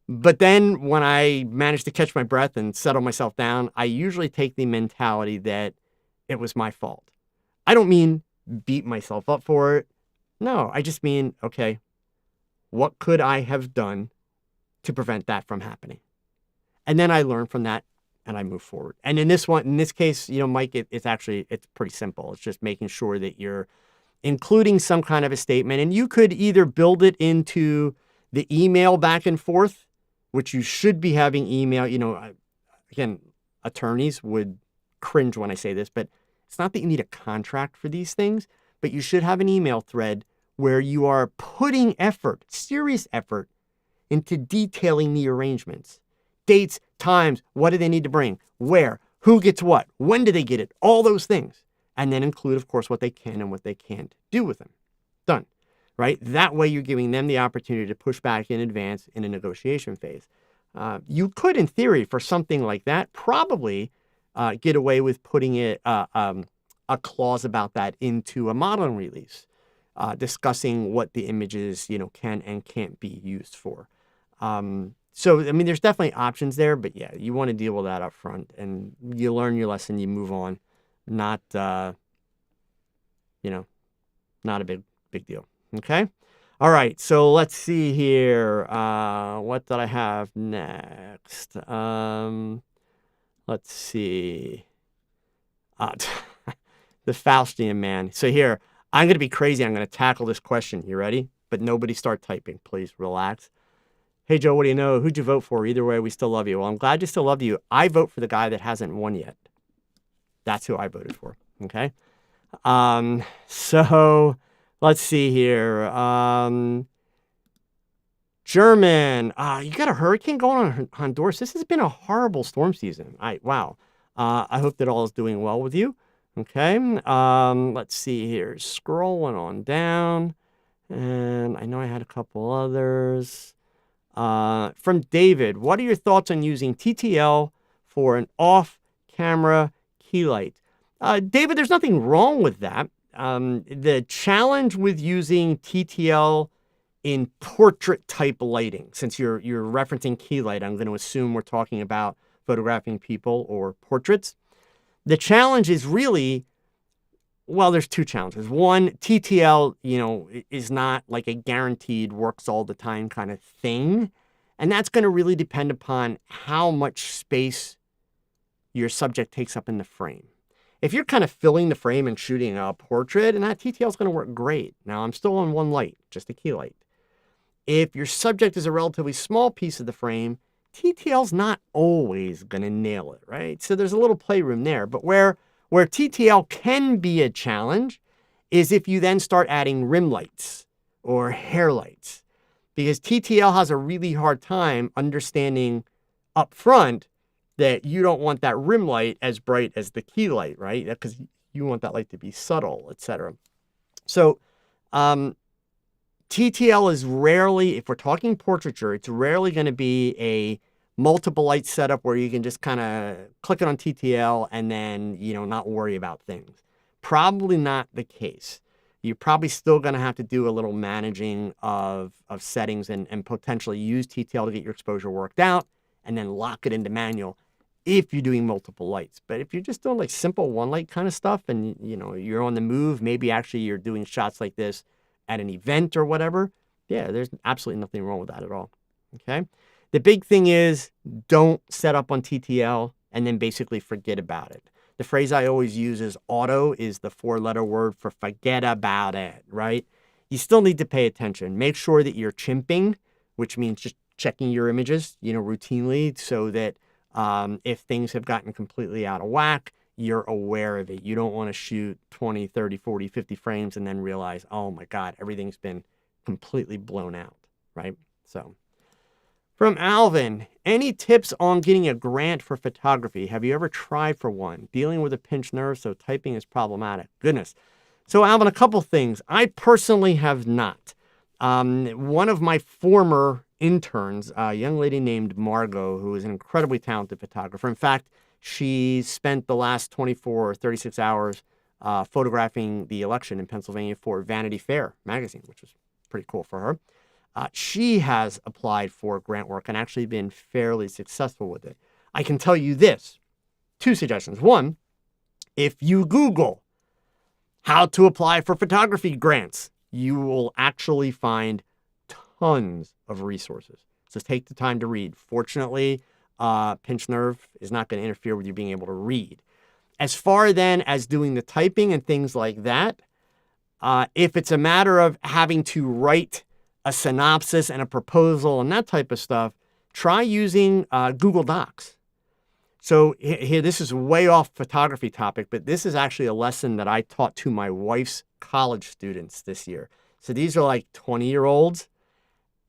But then when I manage to catch my breath and settle myself down, I usually take the mentality that it was my fault. I don't mean beat myself up for it. No, I just mean, okay, what could I have done to prevent that from happening? And then I learn from that and I move forward. And in this case, Mike, it's pretty simple. It's just making sure that you're including some kind of a statement. And you could either build it into the email back and forth, which you should be having email. Again, attorneys would cringe when I say this, but it's not that you need a contract for these things, but you should have an email thread where you are putting effort, serious effort, into detailing the arrangements. Dates, times, what do they need to bring, where, who gets what, when do they get it, all those things. And then include, of course, what they can and what they can't do with them. Done, right? That way you're giving them the opportunity to push back in advance in a negotiation phase. You could, in theory, for something like that, probably get away with putting a clause about that into a modeling release, discussing what the images, can and can't be used for. So, I mean, there's definitely options there, but yeah, you want to deal with that up front and you learn your lesson, you move on, not a big deal. Okay. All right. So let's see here. What did I have next? Let's see. The Faustian man. So here, I'm going to be crazy. I'm going to tackle this question. You ready? But nobody start typing. Please relax. Hey, Joe, what do you know? Who'd you vote for? Either way, we still love you. Well, I'm glad you still love you. I vote for the guy that hasn't won yet. That's who I voted for. Okay. So let's see here. German. You got a hurricane going on in Honduras. This has been a horrible storm season. Wow. I hope that all is doing well with you. Okay. Let's see here. Scrolling on down. And I know I had a couple others. From David, what are your thoughts on using TTL for an off-camera key light? David, there's nothing wrong with that. The challenge with using TTL in portrait type lighting, since you're referencing key light, I'm going to assume we're talking about photographing people or portraits. The challenge is really, well, there's two challenges. One, TTL, is not like a guaranteed works all the time kind of thing. And that's going to really depend upon how much space your subject takes up in the frame. If you're kind of filling the frame and shooting a portrait, and that TTL is going to work great. Now, I'm still on one light, just a key light. If your subject is a relatively small piece of the frame, TTL's not always going to nail it, right? So there's a little playroom there. But where TTL can be a challenge is if you then start adding rim lights or hair lights, because TTL has a really hard time understanding up front that you don't want that rim light as bright as the key light, right? Because you want that light to be subtle, etc. So TTL is rarely, if we're talking portraiture, it's rarely going to be a multiple light setup where you can just kind of click it on TTL and then, not worry about things. Probably not the case. You're probably still going to have to do a little managing of settings and potentially use TTL to get your exposure worked out and then lock it into manual if you're doing multiple lights. But if you're just doing like simple one light kind of stuff and, you're on the move, maybe actually you're doing shots like this at an event or whatever, yeah, there's absolutely nothing wrong with that at all. Okay. The big thing is don't set up on TTL and then basically forget about it. The phrase I always use is auto is the 4-letter word for forget about it, right? You still need to pay attention. Make sure that you're chimping, which means just checking your images, routinely so that if things have gotten completely out of whack, you're aware of it. You don't want to shoot 20, 30, 40, 50 frames and then realize, oh my God, everything's been completely blown out, right? So from Alvin, any tips on getting a grant for photography? Have you ever tried for one? Dealing with a pinched nerve, so typing is problematic. Goodness. So Alvin, a couple things. I personally have not. One of my former interns, a young lady named Margot, who is an incredibly talented photographer. In fact, she spent the last 24 or 36 hours photographing the election in Pennsylvania for Vanity Fair magazine, which was pretty cool for her. She has applied for grant work and actually been fairly successful with it. I can tell you this, 2 suggestions. One, if you Google how to apply for photography grants, you will actually find tons of resources. So take the time to read. Fortunately, pinched nerve is not going to interfere with you being able to read. As far then as doing the typing and things like that, if it's a matter of having to write a synopsis and a proposal and that type of stuff, try using Google Docs. So here, this is way off photography topic, but this is actually a lesson that I taught to my wife's college students this year. So these are like 20-year-olds.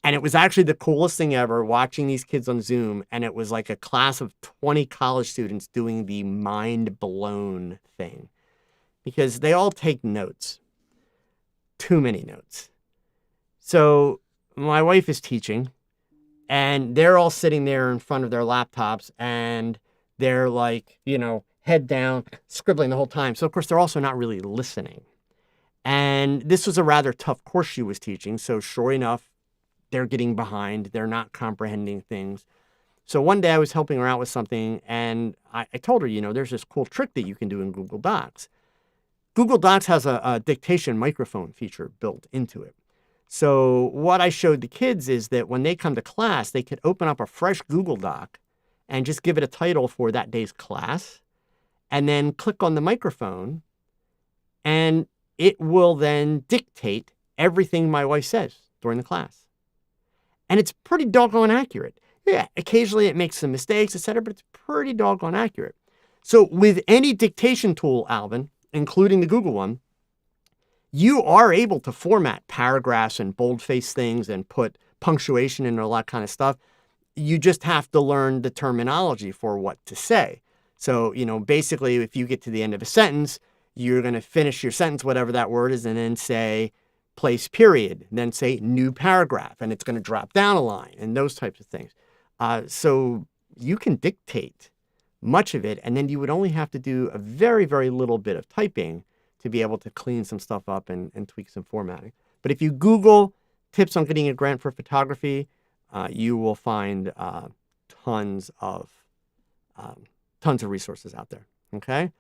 And it was actually the coolest thing ever watching these kids on Zoom. And it was like a class of 20 college students doing the mind blown thing because they all take notes, too many notes. So my wife is teaching and they're all sitting there in front of their laptops and they're like, head down, scribbling the whole time. So of course they're also not really listening. And this was a rather tough course she was teaching. So sure enough, they're getting behind. They're not comprehending things. So one day I was helping her out with something and I told her, there's this cool trick that you can do in Google Docs. Google Docs has a dictation microphone feature built into it. So what I showed the kids is that when they come to class, they could open up a fresh Google Doc and just give it a title for that day's class and then click on the microphone and it will then dictate everything my wife says during the class. And it's pretty doggone accurate. Yeah, occasionally it makes some mistakes, etc., but it's pretty doggone accurate. So with any dictation tool, Alvin, including the Google one, you are able to format paragraphs and boldface things and put punctuation and all that kind of stuff. You just have to learn the terminology for what to say. So, basically, if you get to the end of a sentence, you're going to finish your sentence, whatever that word is, and then say, place period, then say new paragraph, and it's going to drop down a line and those types of things. So you can dictate much of it, and then you would only have to do a very, very little bit of typing to be able to clean some stuff up and tweak some formatting. But if you Google tips on getting a grant for photography, you will find tons of resources out there. Okay.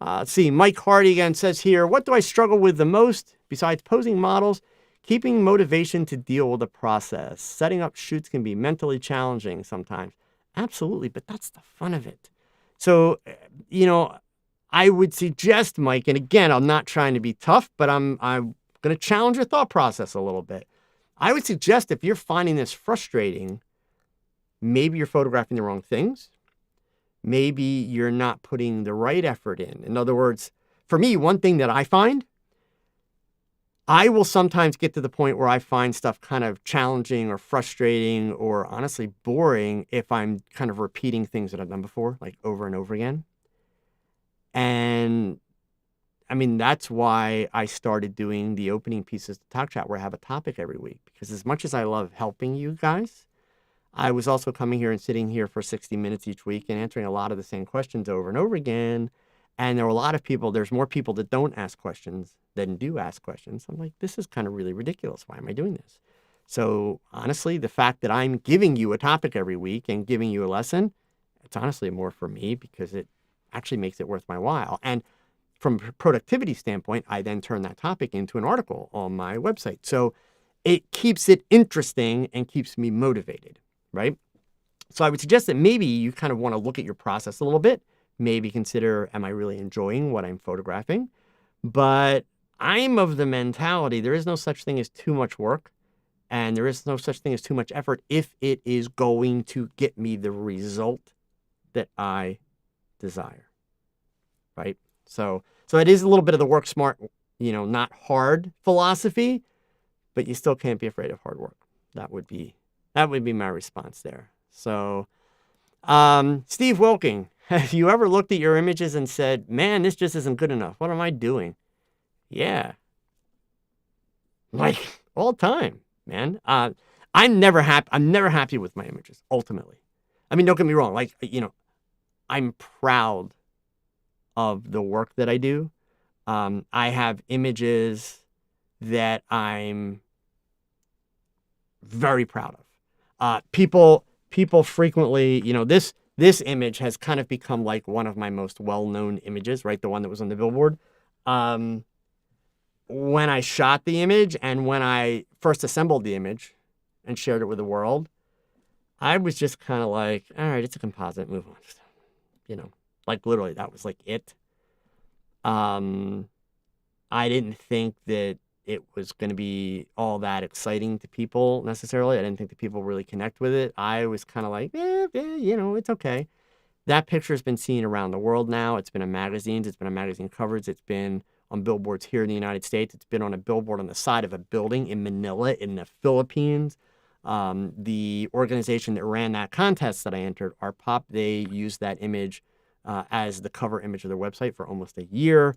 Let's see. Mike Hardy again says here, what do I struggle with the most besides posing models? Keeping motivation to deal with the process. Setting up shoots can be mentally challenging sometimes. Absolutely, but that's the fun of it. So, I would suggest, Mike, and again, I'm not trying to be tough, but I'm going to challenge your thought process a little bit. I would suggest if you're finding this frustrating, maybe you're photographing the wrong things. Maybe you're not putting the right effort in. In other words, for me, one thing that I find, I will sometimes get to the point where I find stuff kind of challenging or frustrating or honestly boring if I'm kind of repeating things that I've done before, like over and over again. And I mean, that's why I started doing the opening pieces to TOGCHAT where I have a topic every week. Because as much as I love helping you guys, I was also coming here and sitting here for 60 minutes each week and answering a lot of the same questions over and over again. And there were a lot of people, there's more people that don't ask questions than do ask questions. I'm like, this is kind of really ridiculous. Why am I doing this? So honestly, the fact that I'm giving you a topic every week and giving you a lesson, it's honestly more for me because it actually makes it worth my while. And from a productivity standpoint, I then turn that topic into an article on my website. So it keeps it interesting and keeps me motivated, right? So I would suggest that maybe you kind of want to look at your process a little bit. Maybe consider, am I really enjoying what I'm photographing? But I'm of the mentality, there is no such thing as too much work. And there is no such thing as too much effort if it is going to get me the result that I desire, right? So it is a little bit of the work smart, not hard philosophy, but you still can't be afraid of hard work. That would be my response there. So, Steve Wilking, have you ever looked at your images and said, man, this just isn't good enough. What am I doing? Yeah. Like all time, man. I'm never happy with my images, ultimately. I mean, don't get me wrong. Like, I'm proud of the work that I do. I have images that I'm very proud of. People frequently, this image has kind of become like one of my most well-known images, right? The one that was on the billboard. When I shot the image and when I first assembled the image and shared it with the world, I was just kind of like, all right, it's a composite, move on. Like literally that was like it. I didn't think that it was going to be all that exciting to people necessarily. I didn't think that people really connect with it. I was kind of like, it's okay. That picture has been seen around the world now. It's been in magazines. It's been on magazine covers. It's been on billboards here in the United States. It's been on a billboard on the side of a building in Manila in the Philippines. The organization that ran that contest that I entered, Art Pop, they used that image as the cover image of their website for almost a year.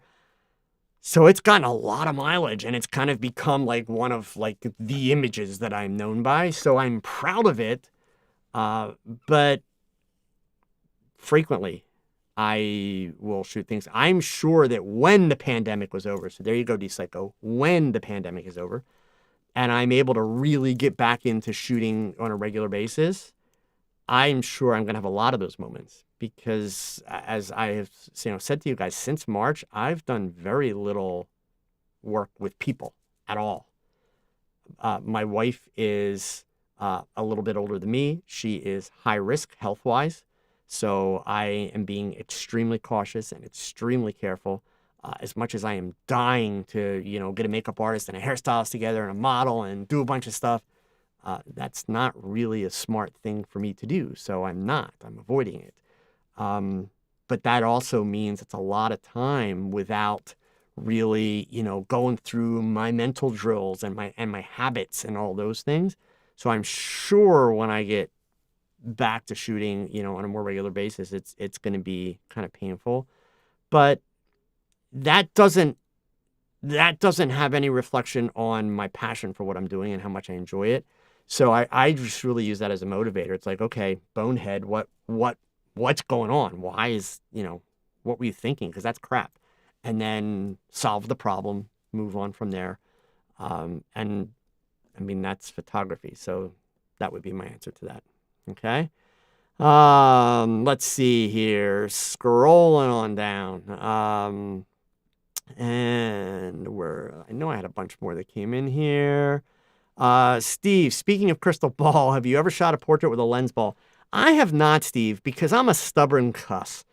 So it's gotten a lot of mileage and it's kind of become like one of like the images that I'm known by. So I'm proud of it. But frequently I will shoot things. I'm sure that when the pandemic was over, so there you go, D-Psycho, when the pandemic is over and I'm able to really get back into shooting on a regular basis, I'm sure I'm going to have a lot of those moments because as I have said to you guys, since March, I've done very little work with people at all. My wife is a little bit older than me. She is high risk health-wise. So I am being extremely cautious and extremely careful. As much as I am dying to, get a makeup artist and a hairstylist together and a model and do a bunch of stuff, that's not really a smart thing for me to do. So I'm avoiding it. But that also means it's a lot of time without really, going through my mental drills and my habits and all those things. So I'm sure when I get back to shooting, on a more regular basis, it's going to be kind of painful, but that doesn't that doesn't have any reflection on my passion for what I'm doing and how much I enjoy it. So I just really use that as a motivator. It's like, okay, bonehead, what's going on? Why is, what were you thinking? Because that's crap. And then solve the problem, move on from there. And I mean, that's photography. So that would be my answer to that. Okay. Let's see here. Scrolling on down. And I know I had a bunch more that came in here. Steve, speaking of crystal ball, have you ever shot a portrait with a lens ball? I have not, Steve, because I'm a stubborn cuss.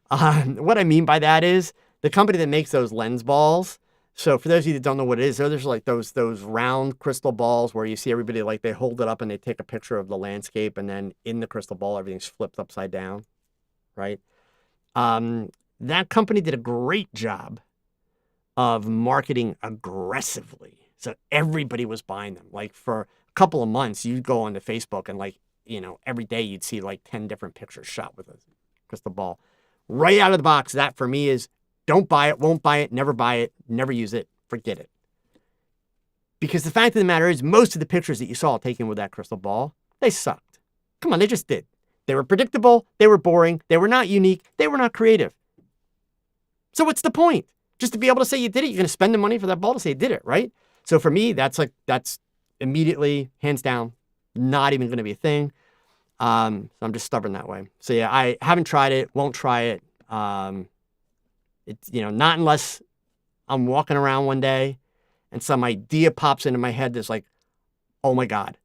What I mean by that is the company that makes those lens balls. So for those of you that don't know what it is, there's like those round crystal balls where you see everybody like they hold it up and they take a picture of the landscape, and then in the crystal ball, everything's flipped upside down, right? That company did a great job of marketing aggressively. So everybody was buying them. Like for a couple of months, you'd go onto Facebook and every day you'd see like 10 different pictures shot with a crystal ball. Right out of the box, that for me is don't buy it, won't buy it, never use it, forget it. Because the fact of the matter is most of the pictures that you saw taken with that crystal ball, they sucked. Come on, they just did. They were predictable, they were boring, they were not unique, they were not creative. So what's the point? Just to be able to say you did it, you're going to spend the money for that ball to say you did it, right? So for me, that's immediately, hands down, not even going to be a thing. So I'm just stubborn that way. So yeah, I haven't tried it, won't try it. It's, not unless I'm walking around one day and some idea pops into my head that's like, oh my God,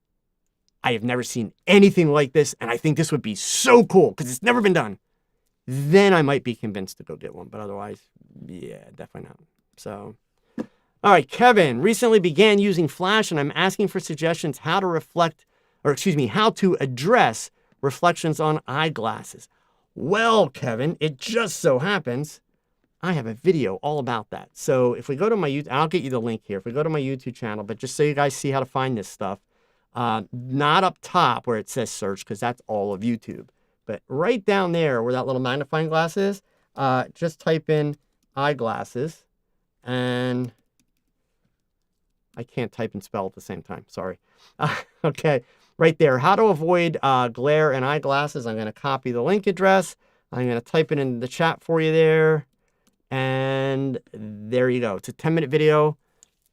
I have never seen anything like this. And I think this would be so cool because it's never been done. Then I might be convinced to go get one. But otherwise, yeah, definitely not. So, all right, Kevin recently began using Flash, and I'm asking for suggestions how to address reflections on eyeglasses. Well, Kevin, it just so happens I have a video all about that. So if we go to my YouTube, I'll get you the link here. If we go to my YouTube channel, but just so you guys see how to find this stuff, not up top where it says search, because that's all of YouTube, but right down there where that little magnifying glass is, just type in eyeglasses, and I can't type and spell at the same time. Sorry. Okay. Right there. How to avoid glare in eyeglasses. I'm going to copy the link address. I'm going to type it in the chat for you there. And there you go. It's a 10-minute video.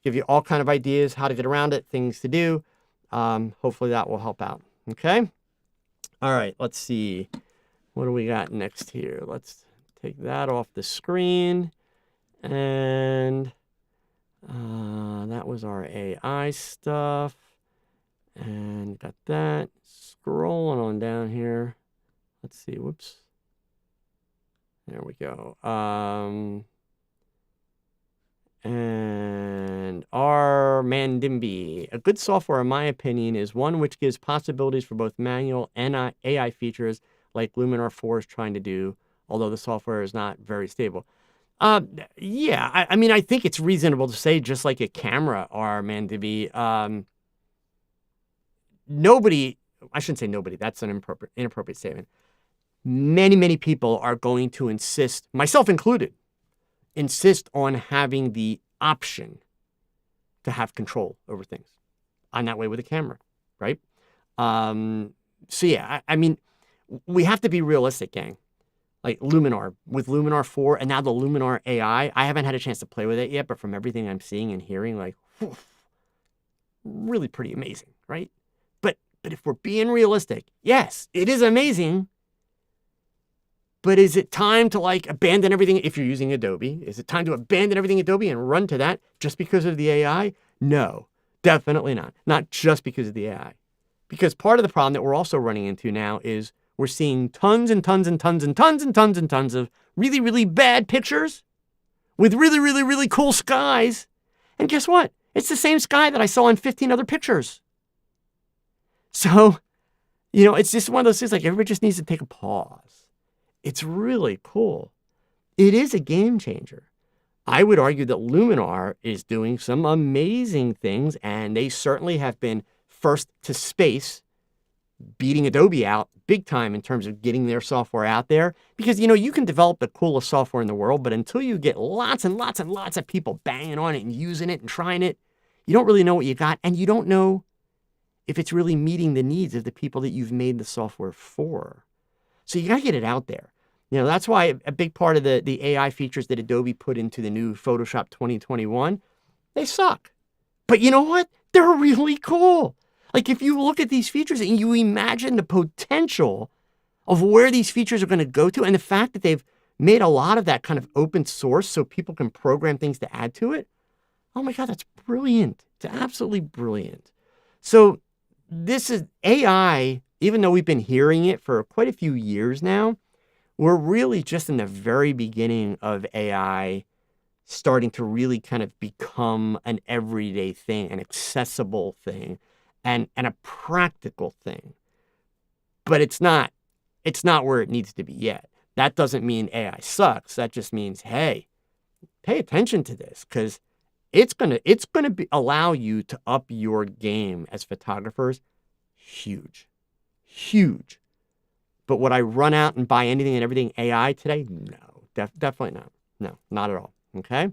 Give you all kind of ideas, how to get around it, things to do. Hopefully that will help out. Okay. All right. Let's see. What do we got next here? Let's take that off the screen. And that was our AI stuff. And got that. Scrolling on down here. Let's see. Whoops. There we go. And R. Mandimbi. A good software, in my opinion, is one which gives possibilities for both manual and AI features like Luminar 4 is trying to do, although the software is not very stable. Yeah, I mean, I think it's reasonable to say, just like a camera, R. Mandimbi, nobody, I shouldn't say nobody, that's an inappropriate statement. Many, many people are going to insist, myself included, insist on having the option to have control over things. I'm that way with a camera, right? So yeah, I mean, we have to be realistic, gang. Like Luminar, with Luminar 4 and now the Luminar AI, I haven't had a chance to play with it yet, but from everything I'm seeing and hearing, like, whew, really pretty amazing, right? But if we're being realistic, yes, it is amazing. But is it time to like abandon everything? If you're using Adobe, is it time to abandon everything Adobe and run to that just because of the AI? No, definitely not. Not just because of the AI. Because part of the problem that we're also running into now is we're seeing tons and tons and tons and tons and tons and tons of really, really bad pictures with really, really, really cool skies. And guess what? It's the same sky that I saw in 15 other pictures. So, it's just one of those things like everybody just needs to take a pause. It's really cool. It is a game changer. I would argue that Luminar is doing some amazing things, and they certainly have been first to space beating Adobe out big time in terms of getting their software out there. Because, you can develop the coolest software in the world, but until you get lots and lots and lots of people banging on it and using it and trying it, you don't really know what you got. And you don't know if it's really meeting the needs of the people that you've made the software for. So you got to get it out there. That's why a big part of the AI features that Adobe put into the new Photoshop 2021, they suck. But you know what? They're really cool. Like if you look at these features and you imagine the potential of where these features are going to go to, and the fact that they've made a lot of that kind of open source so people can program things to add to it. Oh my God, that's brilliant. It's absolutely brilliant. So this is AI, even though we've been hearing it for quite a few years now, we're really just in the very beginning of AI starting to really kind of become an everyday thing, an accessible thing, and a practical thing. But it's not where it needs to be yet. That doesn't mean AI sucks. That just means, hey, pay attention to this, because it's gonna allow you to up your game as photographers. Huge. But would I run out and buy anything and everything AI today? No, definitely not. No, not at all. Okay.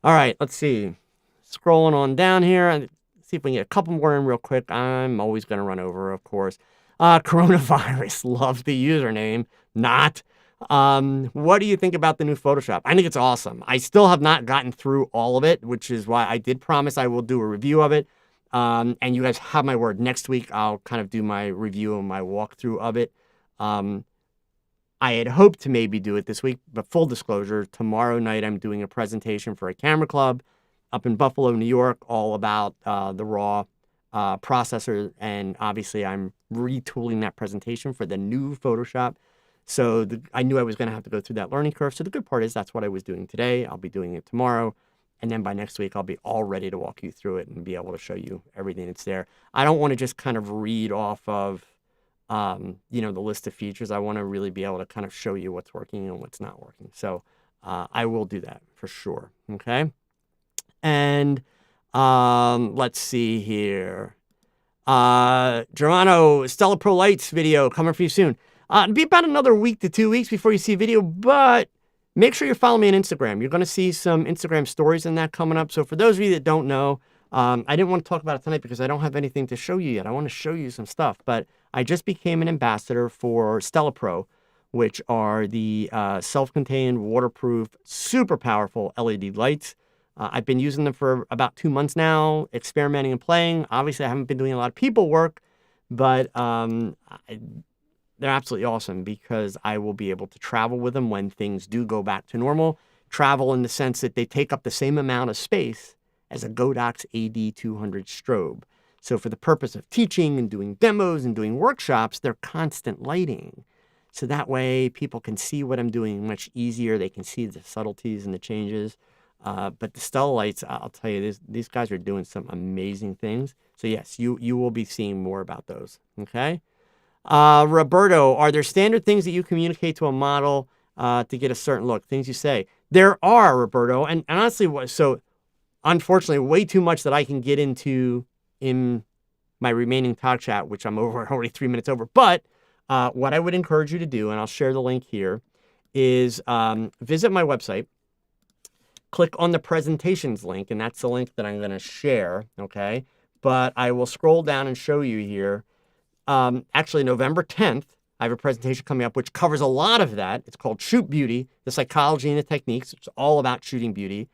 All right. Let's see. Scrolling on down here. And see if we can get a couple more in real quick. I'm always going to run over, of course. Coronavirus. Love the username. Not. What do you think about the new Photoshop? I think it's awesome. I still have not gotten through all of it, which is why I did promise I will do a review of it. And you guys have my word. Next week, I'll kind of do my review and my walkthrough of it. I had hoped to maybe do it this week, but full disclosure, tomorrow night I'm doing a presentation for a camera club up in Buffalo, New York, all about the RAW processor. And obviously I'm retooling that presentation for the new Photoshop. So I knew I was going to have to go through that learning curve. So the good part is that's what I was doing today. I'll be doing it tomorrow. And then by next week, I'll be all ready to walk you through it and be able to show you everything that's there. I don't want to just kind of read off of, the list of features. I want to really be able to kind of show you what's working and what's not working. So I will do that for sure. Okay. And let's see here. Germano, Stella Pro Lights video coming for you soon. It'll be about another week to 2 weeks before you see a video, but make sure you follow me on Instagram. You're going to see some Instagram stories in that coming up. So for those of you that don't know, I didn't want to talk about it tonight because I don't have anything to show you yet. I want to show you some stuff, but I just became an ambassador for Stella Pro, which are the self-contained, waterproof, super powerful LED lights. I've been using them for about 2 months now, experimenting and playing. Obviously, I haven't been doing a lot of people work, but they're absolutely awesome because I will be able to travel with them when things do go back to normal. Travel in the sense that they take up the same amount of space as a Kodak's AD200 strobe. So for the purpose of teaching and doing demos and doing workshops, they're constant lighting. So that way people can see what I'm doing much easier. They can see the subtleties and the changes. But the Stella lights, I'll tell you, these guys are doing some amazing things. So yes, you will be seeing more about those. Okay. Roberto, are there standard things that you communicate to a model to get a certain look? Things you say? There are, Roberto. And honestly, so unfortunately, way too much that I can get into in my remaining TOGCHAT, which I'm already 3 minutes over. But what I would encourage you to do, and I'll share the link here, is visit my website, click on the presentations link, and that's the link that I'm going to share, okay? But I will scroll down and show you here. Actually, November 10th, I have a presentation coming up which covers a lot of that. It's called Shoot Beauty, the Psychology and the Techniques. It's all about shooting beauty.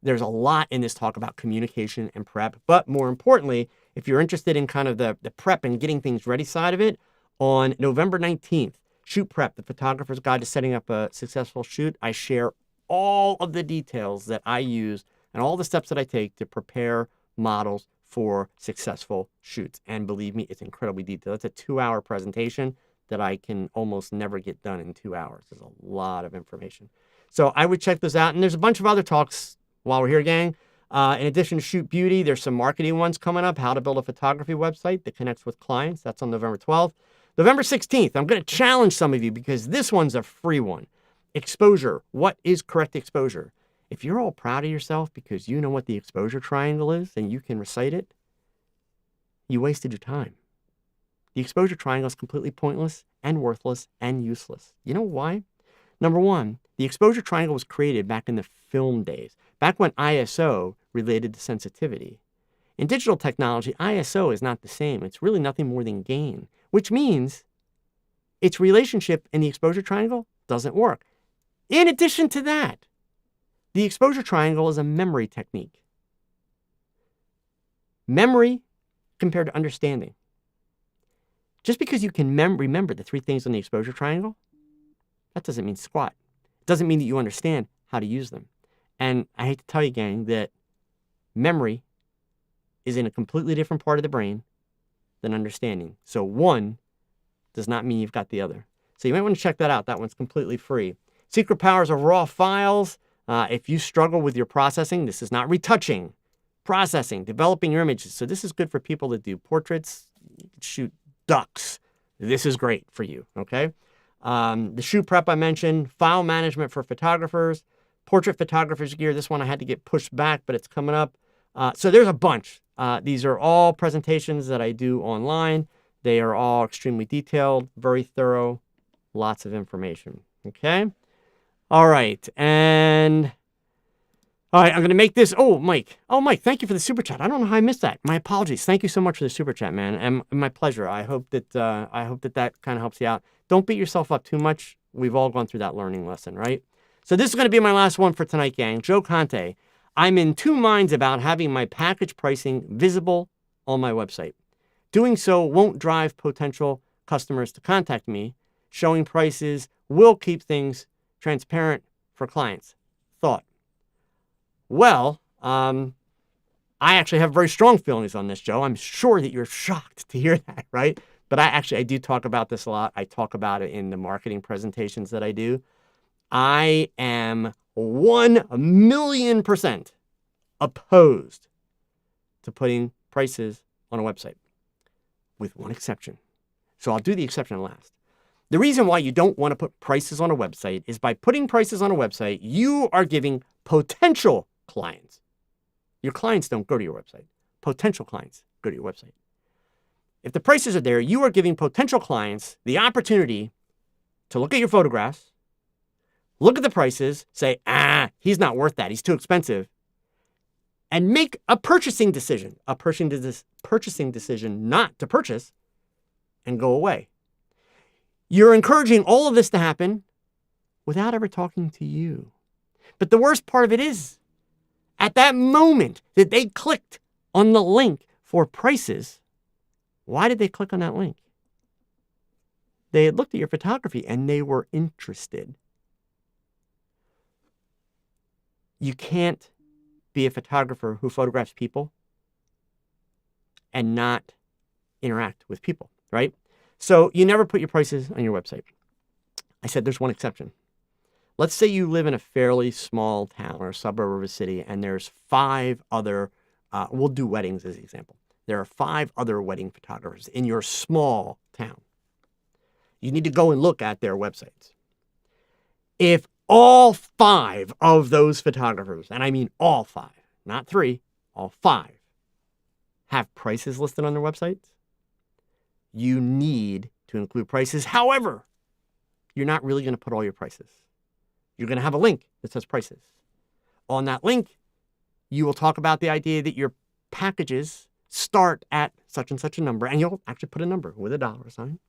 There's a lot in this talk about communication and prep. But more importantly, if you're interested in kind of the prep and getting things ready side of it, on November 19th, Shoot Prep, the Photographer's Guide to Setting Up a Successful Shoot, I share all of the details that I use and all the steps that I take to prepare models for successful shoots. And believe me, it's incredibly detailed. It's a 2-hour presentation that I can almost never get done in 2 hours. There's a lot of information. So I would check those out. And there's a bunch of other talks while we're here, gang. In addition to Shoot Beauty, there's some marketing ones coming up. How to build a photography website that connects with clients. That's on November 12th. November 16th, I'm going to challenge some of you because this one's a free one. Exposure. What is correct exposure? If you're all proud of yourself because you know what the exposure triangle is and you can recite it, you wasted your time. the exposure triangle is completely pointless and worthless and useless. You know why? Number one, the exposure triangle was created back in the film days, back when ISO related to sensitivity. In digital technology, ISO is not the same. It's really nothing more than gain, which means its relationship in the exposure triangle doesn't work. In addition to that, the exposure triangle is a memory technique. Memory compared to understanding. Just because you can remember the three things on the exposure triangle, that doesn't mean squat. It doesn't mean that you understand how to use them. And I hate to tell you, gang, that memory is in a completely different part of the brain than understanding. So one does not mean you've got the other. So you might want to check that out. That one's completely free. Secret powers of raw files. If you struggle with your processing, this is not retouching. Processing, developing your images. So this is good for people that do portraits, shoot ducks. This is great for you, okay? The shoe prep I mentioned, file management for photographers, portrait photographer's gear. This one I had to get pushed back, but it's coming up. So there's a bunch. These are all presentations that I do online. They are all extremely detailed, very thorough, lots of information, okay? All right, and all right, I'm going to make this. Oh, Mike, thank you for the super chat. I don't know how I missed that. My apologies. Thank you so much for the super chat, man. And my pleasure. I hope that that kind of helps you out. Don't beat yourself up too much. We've all gone through that learning lesson, right? So this is going to be my last one for tonight, gang. Joe Conte. I'm in two minds about having my package pricing visible on my website. Doing so won't drive potential customers to contact me. Showing prices will keep things transparent for clients. Thought. Well, I actually have very strong feelings on this, Joe. I'm sure that you're shocked to hear that, right? But I do talk about this a lot. I talk about it in the marketing presentations that I do. I am 1,000,000% opposed to putting prices on a website, with one exception. So I'll do the exception last. The reason why you don't want to put prices on a website is by putting prices on a website, you are giving potential clients. Your clients don't go to your website. Potential clients go to your website. If the prices are there, you are giving potential clients the opportunity to look at your photographs, look at the prices, say, he's not worth that. He's too expensive. And make a purchasing decision not to purchase and go away. You're encouraging all of this to happen without ever talking to you. But the worst part of it is, at that moment that they clicked on the link for prices, why did they click on that link? They had looked at your photography and they were interested. You can't be a photographer who photographs people and not interact with people, right? So you never put your prices on your website. I said there's one exception. Let's say you live in a fairly small town or a suburb of a city, and there's 5 other, we'll do weddings as an example. There are 5 other wedding photographers in your small town. You need to go and look at their websites. If all 5 of those photographers, and I mean all 5, not 3, all 5, have prices listed on their websites, you need to include prices. However, you're not really going to put all your prices. You're going to have a link that says prices. On that link, you will talk about the idea that your packages start at such and such a number, and you'll actually put a number with a $sign.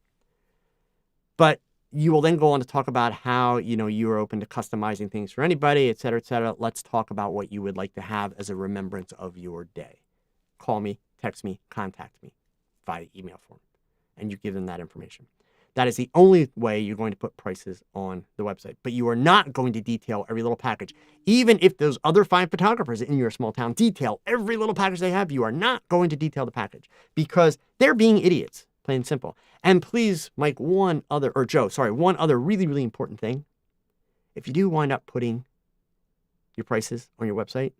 But you will then go on to talk about how, you are open to customizing things for anybody, et cetera, et cetera. Let's talk about what you would like to have as a remembrance of your day. Call me, text me, contact me via email form, and you give them that information. That is the only way you're going to put prices on the website. But you are not going to detail every little package. Even if those other 5 photographers in your small town detail every little package they have, you are not going to detail the package because they're being idiots, plain and simple. And please, Mike, one other really, really important thing. If you do wind up putting your prices on your website,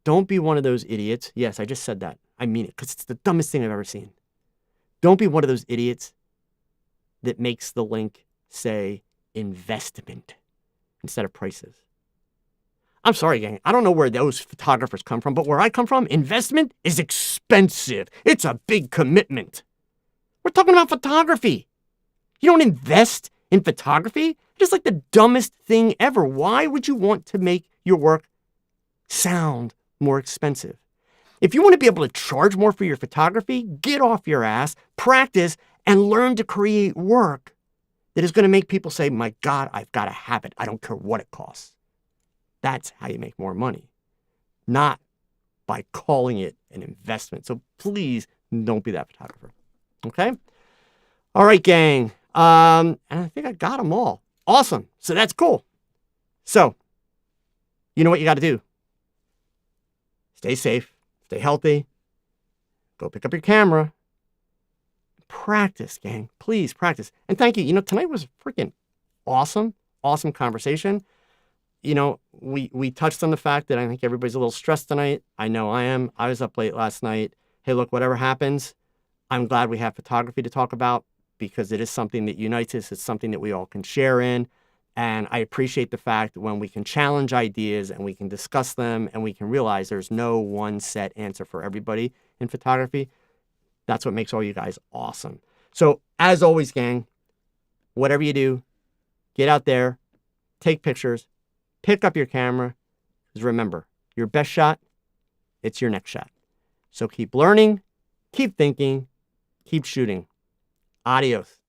don't be one of those idiots. Yes, I just said that. I mean it because it's the dumbest thing I've ever seen. Don't be one of those idiots that makes the link say investment instead of prices. I'm sorry, gang. I don't know where those photographers come from, but where I come from, investment is expensive. It's a big commitment. We're talking about photography. You don't invest in photography? Just like the dumbest thing ever. Why would you want to make your work sound more expensive? If you want to be able to charge more for your photography, get off your ass, practice, and learn to create work that is going to make people say, my God, I've got to have it. I don't care what it costs. That's how you make more money, not by calling it an investment. So please don't be that photographer. Okay? All right, gang. And I think I got them all. Awesome. So that's cool. So, you know what you got to do? Stay safe. Stay healthy. Go pick up your camera. Practice, gang. Please practice. And thank you. You know, tonight was freaking awesome. Awesome conversation. You know, we touched on the fact that I think everybody's a little stressed tonight. I know I am. I was up late last night. Hey, look, whatever happens, I'm glad we have photography to talk about because it is something that unites us. It's something that we all can share in. And I appreciate the fact that when we can challenge ideas and we can discuss them and we can realize there's no one set answer for everybody in photography, that's what makes all you guys awesome. So as always, gang, whatever you do, get out there, take pictures, pick up your camera. Because remember, your best shot, it's your next shot. So keep learning, keep thinking, keep shooting. Adios.